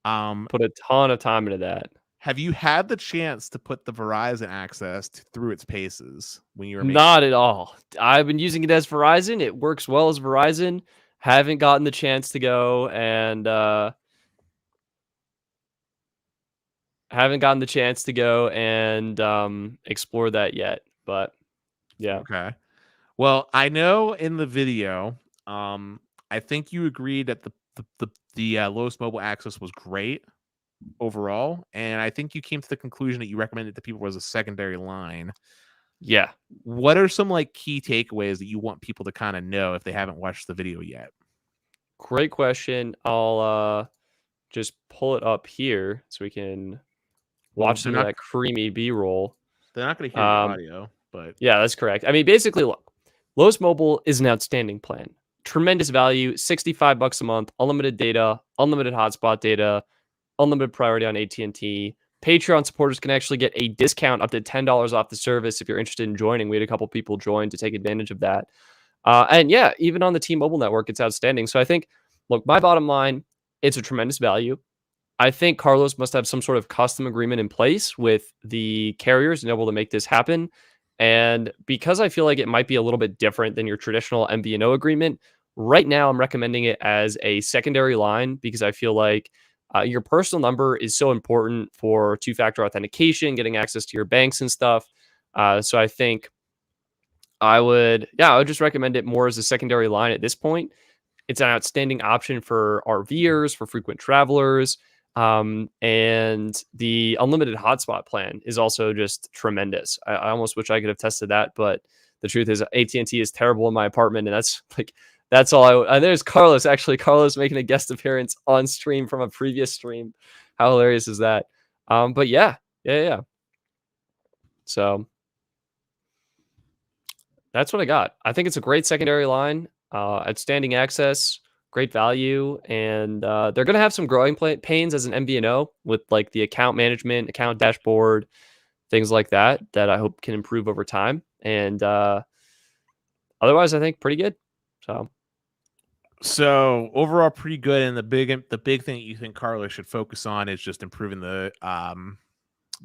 Put a ton of time into that. Have you had the chance to put the Verizon access through its paces when you were making? Not at all. I've been using it as Verizon. It works well as Verizon. Haven't gotten the chance to go and explore that yet. But yeah. Okay. Well, I know in the video, I think you agreed that the lowest mobile access was great overall, and I think you came to the conclusion that you recommended to people as a secondary line. Yeah. What are some like key takeaways that you want people to kind of know if they haven't watched the video yet? Great question. I'll just pull it up here so we can watch some of that creamy B-roll. They're not going to hear your audio, but yeah, that's correct. I mean, basically, look, Lowest Mobile is an outstanding plan. Tremendous value, $65 a month, unlimited data, unlimited hotspot data, unlimited priority on AT&T. Patreon supporters can actually get a discount up to $10 off the service if you're interested in joining. We had a couple people join to take advantage of that. And yeah, even on the T-Mobile network, it's outstanding. So I think, look, my bottom line, it's a tremendous value. I think Carlos must have some sort of custom agreement in place with the carriers and able to make this happen. And because I feel like it might be a little bit different than your traditional MVNO agreement, right now I'm recommending it as a secondary line because I feel like your personal number is so important for two-factor authentication, getting access to your banks and stuff. So I think I would just recommend it more as a secondary line at this point. It's an outstanding option for RVers, for frequent travelers. And the unlimited hotspot plan is also just tremendous. I almost wish I could have tested that, but the truth is AT&T is terrible in my apartment. And that's all there's Carlos, actually. Carlos making a guest appearance on stream from a previous stream. How hilarious is that? But yeah. So that's what I got. I think it's a great secondary line, outstanding access, great value, and they're going to have some growing pains as an MVNO with like the account management, account dashboard, things like that I hope can improve over time. And otherwise, I think pretty good. So overall, pretty good. And the big thing that you think Carlos should focus on is just improving the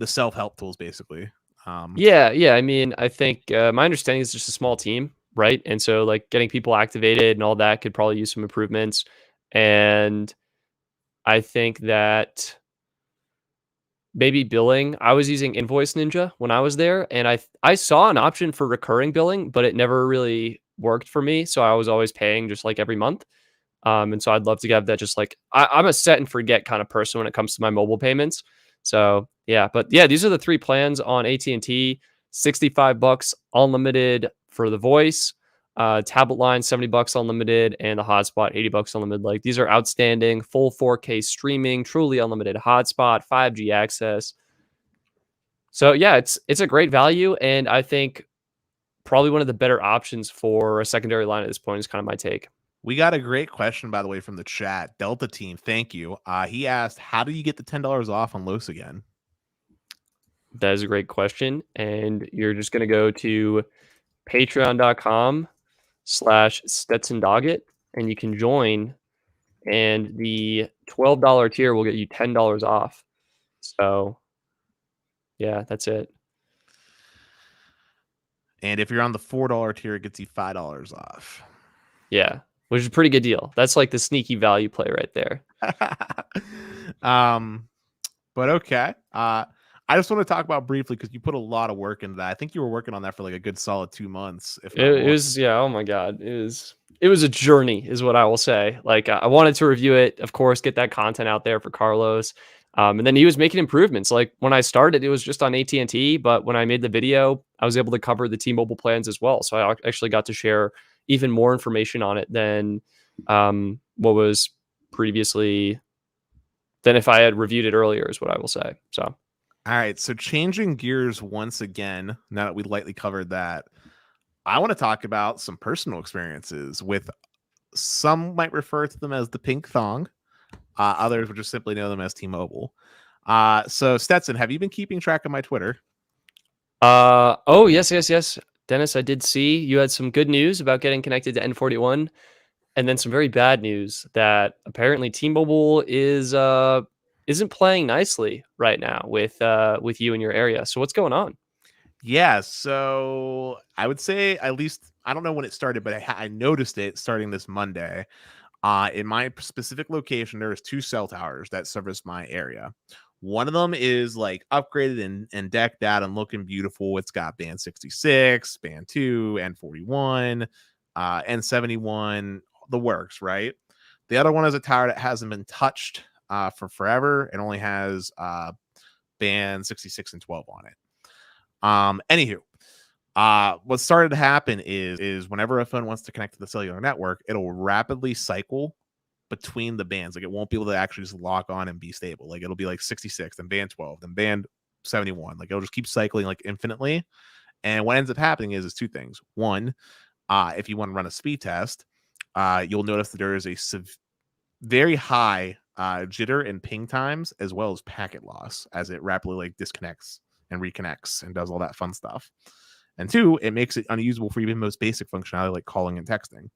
self-help tools, basically. Yeah. I mean, I think my understanding is just a small team, right? And so like getting people activated and all that could probably use some improvements. And I think that maybe billing, I was using Invoice Ninja when I was there, and I saw an option for recurring billing, but it never really worked for me. So I was always paying just like every month. And so I'd love to have that just like I'm a set and forget kind of person when it comes to my mobile payments. So yeah, but yeah, these are the three plans on AT&T. $65 unlimited for the voice, tablet line $70 unlimited, and the hotspot $80 unlimited. Like these are outstanding, full 4K streaming, truly unlimited hotspot, 5G access. So yeah, it's a great value, and I think probably one of the better options for a secondary line at this point is kind of my take. We got a great question, by the way, from the chat. Delta Team, thank you. He asked, how do you get the $10 off on Los again? That is a great question. And you're just going to go to patreon.com/Stetson Doggett, and you can join. And the $12 tier will get you $10 off. So, yeah, that's it. And if you're on the $4 tier, it gets you $5 off. Yeah, which is a pretty good deal. That's like the sneaky value play right there. But okay. I just want to talk about briefly because you put a lot of work into that. I think you were working on that for like a good solid 2 months. If not It was, yeah. Oh my God, it was a journey, is what I will say. Like I wanted to review it, of course, get that content out there for Carlos, and then he was making improvements. Like when I started, it was just on AT&T, but when I made the video, I was able to cover the T-Mobile plans as well. So I actually got to share even more information on it than what was previously than if I had reviewed it earlier, is what I will say. So. All right, so changing gears once again, now that we lightly covered that, I want to talk about some personal experiences with, some might refer to them as the pink thong. Others would just simply know them as T-Mobile. So Stetson, have you been keeping track of my Twitter? Oh, yes. Dennis, I did see you had some good news about getting connected to N41. And then some very bad news that apparently T-Mobile isn't playing nicely right now with you in your area. So what's going on? Yeah, so I would say at least I don't know when it started, but I noticed it starting this Monday. In my specific location, there's 2 cell towers that service my area. One of them is like upgraded and decked out and looking beautiful. It's got band 66, band 2, N41, N71, the works, right? The other one is a tower that hasn't been touched for forever. It only has band 66 and 12 on it. Anywho, what started to happen is whenever a phone wants to connect to the cellular network, it'll rapidly cycle between the bands. Like it won't be able to actually just lock on and be stable. Like it'll be like 66, then band 12, then band 71. Like it'll just keep cycling like infinitely. And what ends up happening is 2 things. One, if you want to run a speed test, you'll notice that there is a very high jitter and ping times as well as packet loss as it rapidly like disconnects and reconnects and does all that fun stuff. And 2, it makes it unusable for even most basic functionality like calling and texting.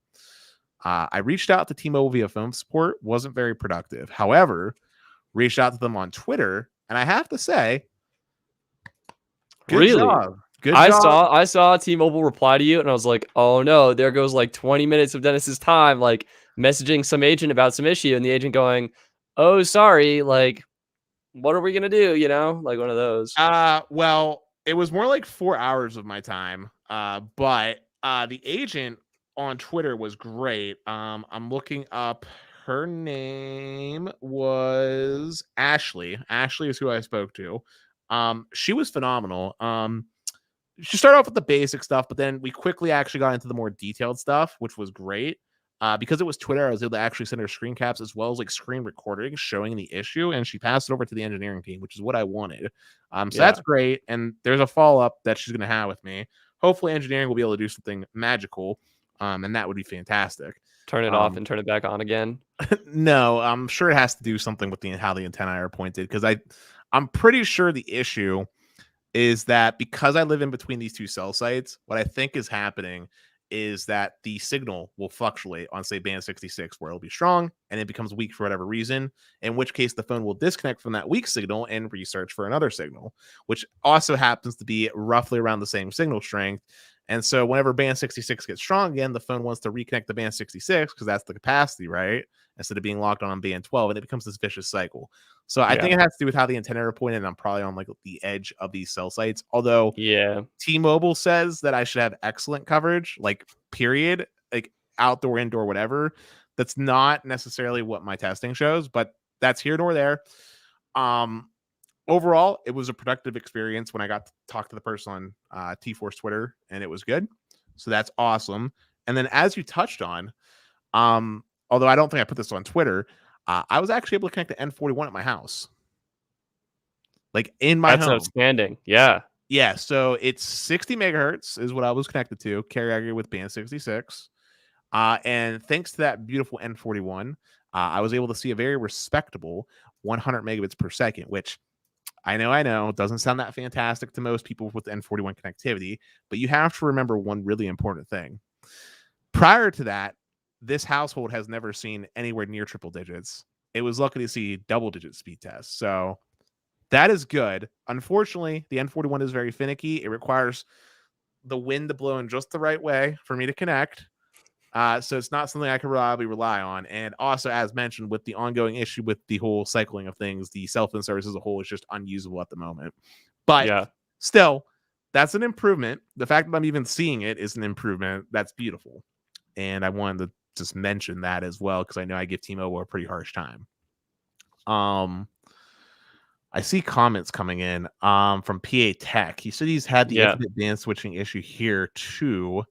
I reached out to T-Mobile via phone support, wasn't very productive. However, reached out to them on Twitter, and I have to say, good job. Good job. I saw T-Mobile reply to you, and I was like, oh no, there goes like 20 minutes of Dennis's time, like messaging some agent about some issue, and the agent going, oh, sorry, like, what are we gonna do? You know, like one of those. Well, it was more like 4 hours of my time. But the agent on Twitter was great. I'm looking up. Her name was Ashley. Ashley is who I spoke to. She was phenomenal. She started off with the basic stuff, but then we quickly actually got into the more detailed stuff, which was great. Because it was Twitter, I was able to actually send her screen caps as well as like screen recordings showing the issue, and she passed it over to the engineering team, which is what I wanted. So that's great. And there's a follow up that she's going to have with me. Hopefully, engineering will be able to do something magical, and that would be fantastic. Turn it off and turn it back on again. No, I'm sure it has to do something with how the antennae are pointed, because I'm pretty sure the issue is that because I live in between these 2 cell sites, what I think is happening is that the signal will fluctuate on, say, band 66, where it'll be strong and it becomes weak for whatever reason, in which case the phone will disconnect from that weak signal and research for another signal, which also happens to be roughly around the same signal strength. And so whenever band 66 gets strong again, the phone wants to reconnect to band 66 because that's the capacity, right? Instead of being locked on band 12, and it becomes this vicious cycle. So I think it has to do with how the antenna are pointed, and I'm probably on like the edge of these cell sites. Although T-Mobile says that I should have excellent coverage, like period, like outdoor, indoor, whatever. That's not necessarily what my testing shows, but that's here nor there. Overall, it was a productive experience when I got to talk to the person on T-Force Twitter, and it was good. So that's awesome. And then as you touched on, although I don't think I put this on Twitter, I was actually able to connect to N41 at my house. Like in my home. That's outstanding. Yeah. Yeah. So it's 60 megahertz is what I was connected to, carrier aggregate with band 66. And thanks to that beautiful N41, I was able to see a very respectable 100 megabits per second, which I know doesn't sound that fantastic to most people with N41 connectivity, but you have to remember one really important thing. Prior to that, this household has never seen anywhere near triple digits. It was lucky to see double-digit speed tests. So that is good. Unfortunately, the N41 is very finicky. It requires the wind to blow in just the right way for me to connect. So it's not something I can reliably rely on. And also, as mentioned, with the ongoing issue with the whole cycling of things, the cell phone service as a whole is just unusable at the moment. But still, that's an improvement. The fact that I'm even seeing it is an improvement. That's beautiful. And I wanted to just mention that as well, because I know I give T-Mobile a pretty harsh time. I see comments coming in from PA Tech. He said he's had the infinite band switching issue here too,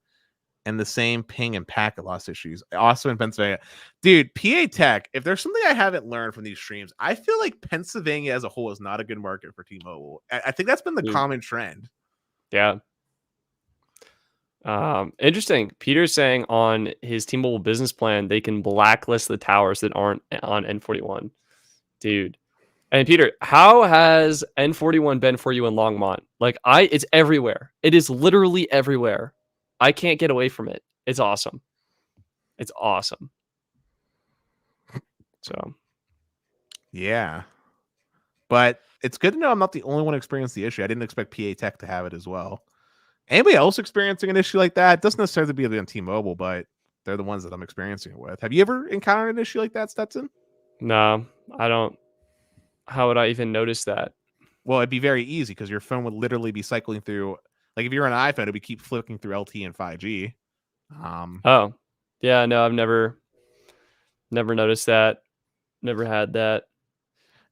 and the same ping and packet loss issues also in Pennsylvania. Dude, PA Tech, if there's something I haven't learned from these streams, I feel like Pennsylvania as a whole is not a good market for T-Mobile. I think that's been the common trend. Yeah. Interesting. Peter's saying on his T-Mobile business plan, they can blacklist the towers that aren't on N41. Dude. And Peter, how has N41 been for you in Longmont? Like it's everywhere. It is literally everywhere. I can't get away from it. It's awesome. It's awesome. So yeah, but it's good to know I'm not the only one experiencing the issue. I didn't expect PA Tech to have it as well. Anybody else experiencing an issue like that? It doesn't necessarily be on T-Mobile, but they're the ones that I'm experiencing it with. Have you ever encountered an issue like that, Stetson? no, I don't. How would I even notice that? Well, it'd be very easy because your phone would literally be cycling through. Like if you're an iPhone, it would keep flicking through LTE and 5G. Oh, yeah, no, I've never noticed that. Never had that.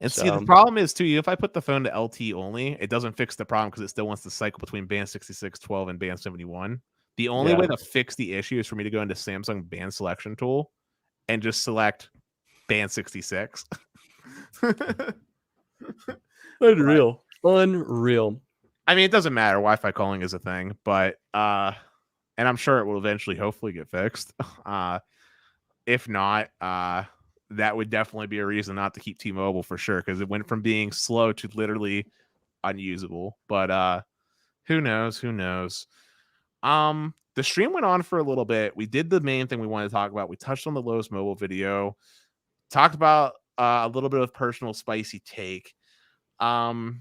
And see, the So problem is too, if I put the phone to LTE only, it doesn't fix the problem because it still wants to cycle between band 6612 and band 71. The only way to fix the issue is for me to go into Samsung band selection tool and just select band 66. unreal. Unreal. I mean, it doesn't matter. Wi-Fi calling is a thing, but and I'm sure it will eventually, hopefully, get fixed. If not, that would definitely be a reason not to keep T-Mobile for sure, because it went from being slow to literally unusable. But who knows? Who knows? The stream went on for a little bit. We did the main thing we wanted to talk about. We touched on the Lowe's mobile video, talked about a little bit of personal spicy take. Do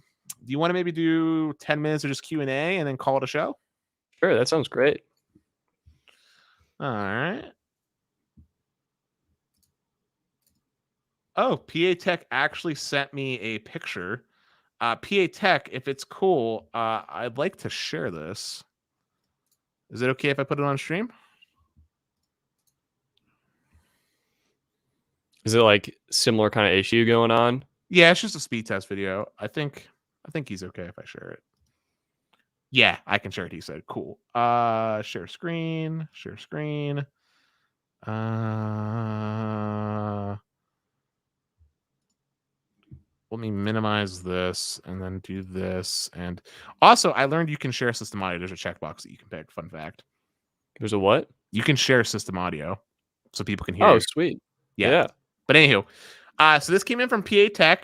you want to maybe do 10 minutes of just Q&A and then call it a show? Sure, that sounds great. All right. Oh, PA Tech actually sent me a picture. PA Tech, if it's cool, I'd like to share this. Is it okay if I put it on stream? Is it like similar kind of issue going on? Yeah, it's just a speed test video. I think he's okay if I share it. Yeah, I can share it, he said. Cool. Share screen. Share screen. Let me minimize this and then do this. And also, I learned you can share system audio. There's a checkbox that you can pick. Fun fact. There's a what? You can share system audio so people can hear. Oh, you. sweet. Yeah. But anywho, so this came in from PA Tech.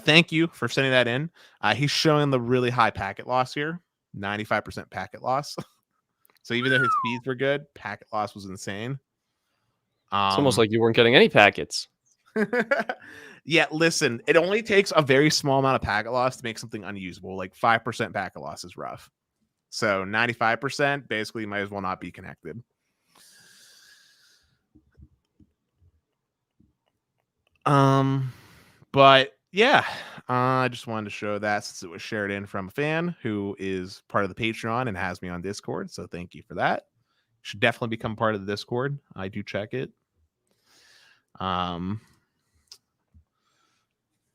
Thank you for sending that in. He's showing the really high packet loss here, 95% packet loss. So even though his speeds were good, packet loss was insane. It's almost like you weren't getting any packets. Yeah, listen, it only takes a very small amount of packet loss to make something unusable. Like 5% packet loss is rough. So 95%, basically, you might as well not be connected. But yeah, I just wanted to show that since it was shared in from a fan who is part of the Patreon and has me on Discord. So thank you for that. Should definitely become part of the Discord. I do check it.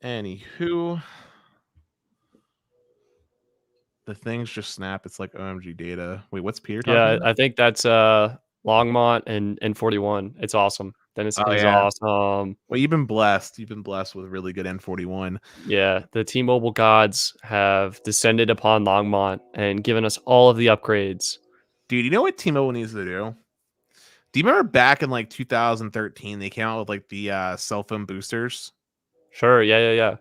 Anywho, the things just snap. It's like OMG data. Wait, what's Peter talking about? I think that's Longmont and 41. It's awesome. Dennis is awesome. Well, you've been blessed. You've been blessed with really good N41. Yeah, the T-Mobile gods have descended upon Longmont and given us all of the upgrades. Dude, you know what T-Mobile needs to do? Do you remember back in like 2013, they came out with like the cell phone boosters? Sure, yeah.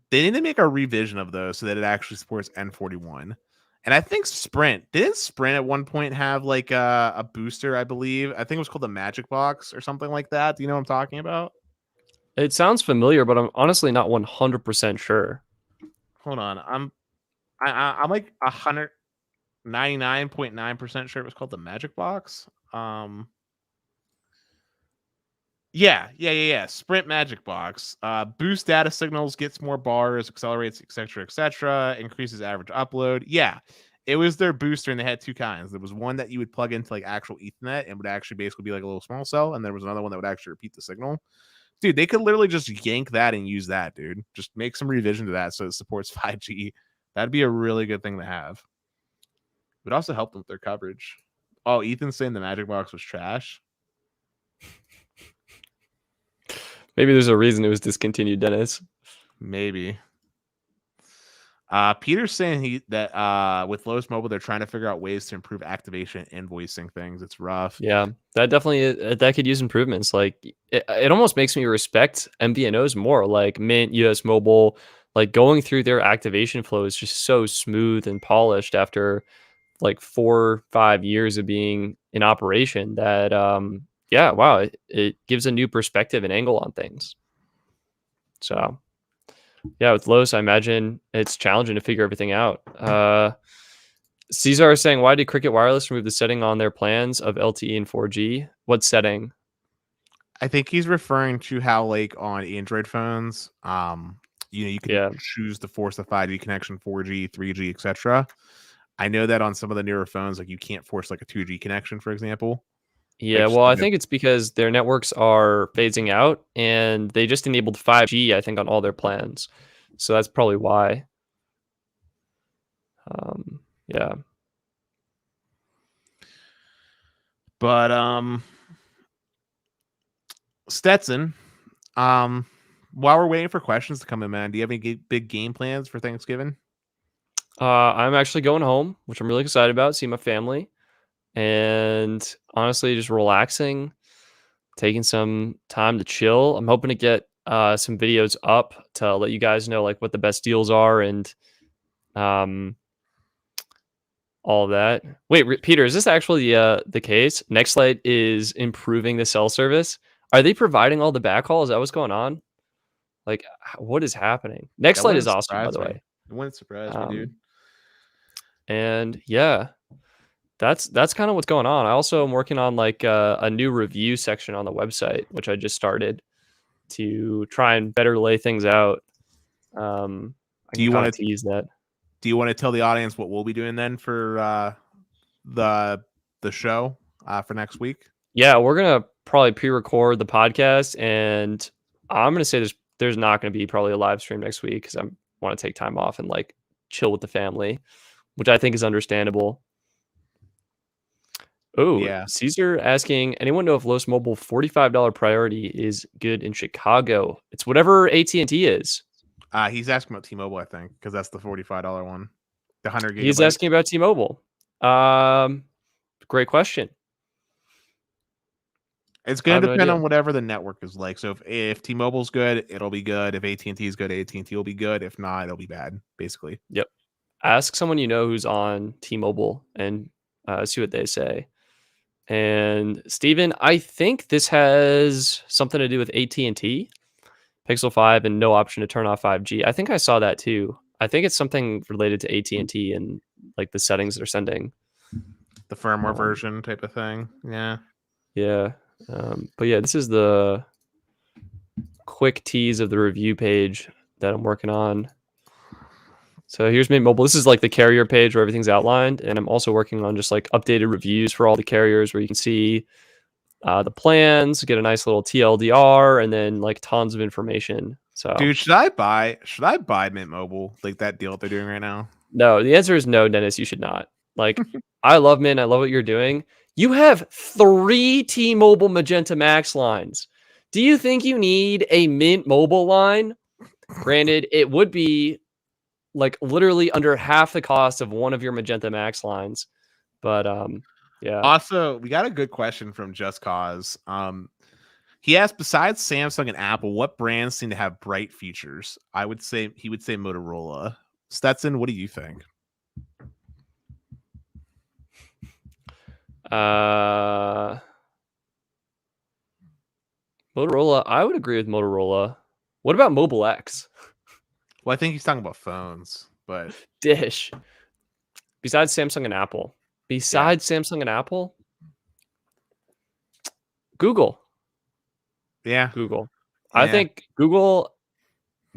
They need to make a revision of those so that it actually supports N41. And I think didn't Sprint at one point have like a booster, I believe? I think it was called the Magic Box or something like that. Do you know what I'm talking about? It sounds familiar, but I'm honestly not 100% sure. Hold on. I'm like 199.9% sure it was called the Magic Box. Yeah. Sprint Magic Box. Boost data signals, gets more bars, accelerates, etc., increases average upload. Yeah, it was their booster, and they had two kinds. There was one that you would plug into like actual Ethernet and would actually basically be like a little small cell, and there was another one that would actually repeat the signal. Dude, they could literally just yank that and use that, dude. Just make some revision to that so it supports 5G. That'd be a really good thing to have. It would also help them with their coverage. Oh, Ethan's saying the Magic Box was trash. Maybe there's a reason it was discontinued, Dennis. Maybe. Peter's saying that with Lowe's Mobile, they're trying to figure out ways to improve activation and invoicing things. It's rough. Yeah, that definitely that could use improvements. Like it almost makes me respect MVNOs more. Like Mint, US Mobile, like going through their activation flow is just so smooth and polished after like 4 or 5 years of being in operation that yeah, wow, it gives a new perspective and angle on things. So yeah, with Los, I imagine it's challenging to figure everything out. Caesar is saying, why did Cricket Wireless remove the setting on their plans of LTE and 4G? What setting? I think he's referring to how, like, on Android phones, you can Yeah. choose to force the 5G connection, 4G, 3G, etc. I know that on some of the newer phones, like, you can't force like a 2G connection, for example. Yeah, Like, well, I think it's because their networks are phasing out and they just enabled 5G, I think, on all their plans. So that's probably why. Yeah. but Stetson, while we're waiting for questions to come in, man, do you have any big game plans for Thanksgiving? I'm actually going home, which I'm really excited about, see my family, and honestly, just relaxing, taking some time to chill. I'm hoping to get some videos up to let you guys know like what the best deals are and um, all of that. Wait, Peter, is this actually the case? Nextlight is improving the cell service. Are they providing all the backhaul? Is that what's going on? Like, what is happening? That Nextlight is wouldn't awesome, by surprise the me. way. It wouldn't surprise me, dude. And yeah, that's kind of what's going on. I also am working on like a new review section on the website, which I just started to try and better lay things out. I Do can you kind of want to tease that. do you want to tell the audience what we'll be doing then for the show for next week? Yeah, we're gonna probably pre-record the podcast, and I'm gonna say there's not gonna be probably a live stream next week because I want to take time off and like chill with the family, which I think is understandable. Oh, Yeah. Caesar asking, anyone know if Los Mobile $45 priority is good in Chicago? It's whatever AT&T is. He's asking about T-Mobile, I think, because that's the $45 one, the 100 He's gigabytes. asking about T-Mobile. Great question. It's I going have to no depend idea. on whatever the network is like. So if T-Mobile's good, it'll be good. If AT&T is good, AT&T will be good. If not, it'll be bad, basically. Yep. Ask someone you know who's on T-Mobile and see what they say. And Steven, I think this has something to do with AT&T, Pixel 5, and no option to turn off 5G. I think I saw that too. I think it's something related to AT&T and like the settings they're sending. The firmware version type of thing. Yeah. Yeah. But yeah, this is the quick tease of the review page that I'm working on. So here's Mint Mobile. This is like the carrier page where everything's outlined. And I'm also working on just like updated reviews for all the carriers where you can see the plans, get a nice little TLDR, and then like tons of information. So Dude, should I buy Mint Mobile, like that deal that they're doing right now? no, the answer is no, Dennis, you should not. Like, I love Mint. I love what you're doing. You have 3 T-Mobile Magenta Max lines. Do you think you need a Mint Mobile line? Granted, it would be like literally under half the cost of one of your Magenta Max lines. But yeah. Also, we got a good question from Just Cause. He asked, besides Samsung and Apple, what brands seem to have bright features? He would say Motorola. Stetson, what do you think? Motorola, I would agree with Motorola. What about Mobile X? Well, I think he's talking about phones, but Dish. Besides Samsung and Apple. Samsung and Apple? Google. yeah. Google. I think Google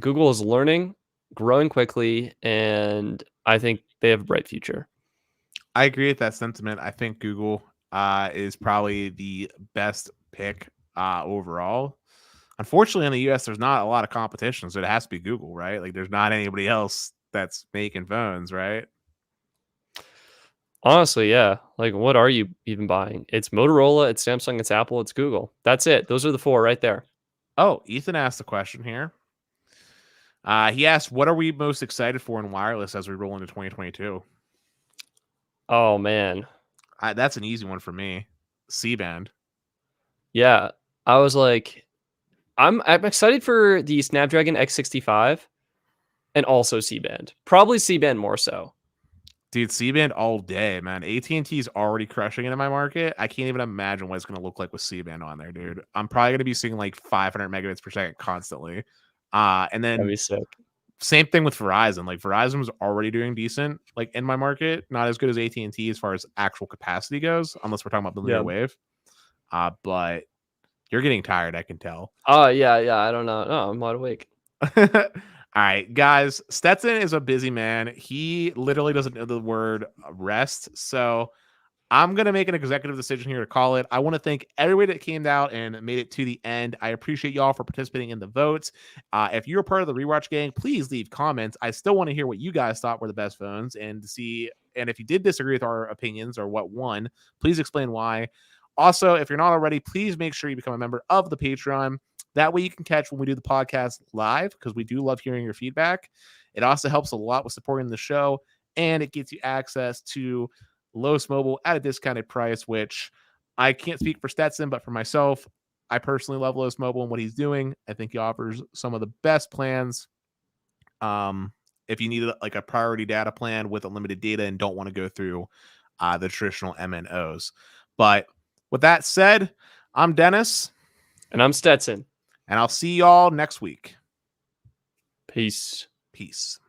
is learning, growing quickly, and I think they have a bright future. I agree with that sentiment. I think Google is probably the best pick overall. Unfortunately, in the US, there's not a lot of competition, so it has to be Google, right? Like, there's not anybody else that's making phones, right? Honestly, yeah. Like, what are you even buying? It's Motorola, it's Samsung, it's Apple, it's Google. That's it. Those are the 4 right there. Oh, Ethan asked a question here. He asked, what are we most excited for in wireless as we roll into 2022? Oh, man. That's an easy one for me. C-band. Yeah. I was like, I'm excited for the Snapdragon X65 and also C-band. Probably C-band more so. Dude, C-band all day, man. AT&T is already crushing it in my market. I can't even imagine what it's going to look like with C-band on there, dude. I'm probably going to be seeing like 500 megabits per second constantly. And That'd then be sick. same thing with Verizon. Like Verizon was already doing decent, like in my market, not as good as AT&T as far as actual capacity goes, unless we're talking about millimeter wave. But you're getting tired, I can tell. Oh yeah, I don't know. No, I'm wide awake. All right, guys. Stetson is a busy man. He literally doesn't know the word rest. So I'm going to make an executive decision here to call it. I want to thank everybody that came out and made it to the end. I appreciate y'all for participating in the votes. If you're part of the Rewatch gang, please leave comments. I still want to hear what you guys thought were the best phones and see. And if you did disagree with our opinions or what won, please explain why. Also, if you're not already, please make sure you become a member of the Patreon. That way you can catch when we do the podcast live, because we do love hearing your feedback. It also helps a lot with supporting the show, and it gets you access to Los Mobile at a discounted price, which I can't speak for Stetson, but for myself, I personally love Los Mobile and what he's doing. I think he offers some of the best plans. If you need like a priority data plan with unlimited data and don't want to go through the traditional MNOs. But with that said, I'm Dennis. And I'm Stetson. And I'll see y'all next week. Peace. Peace.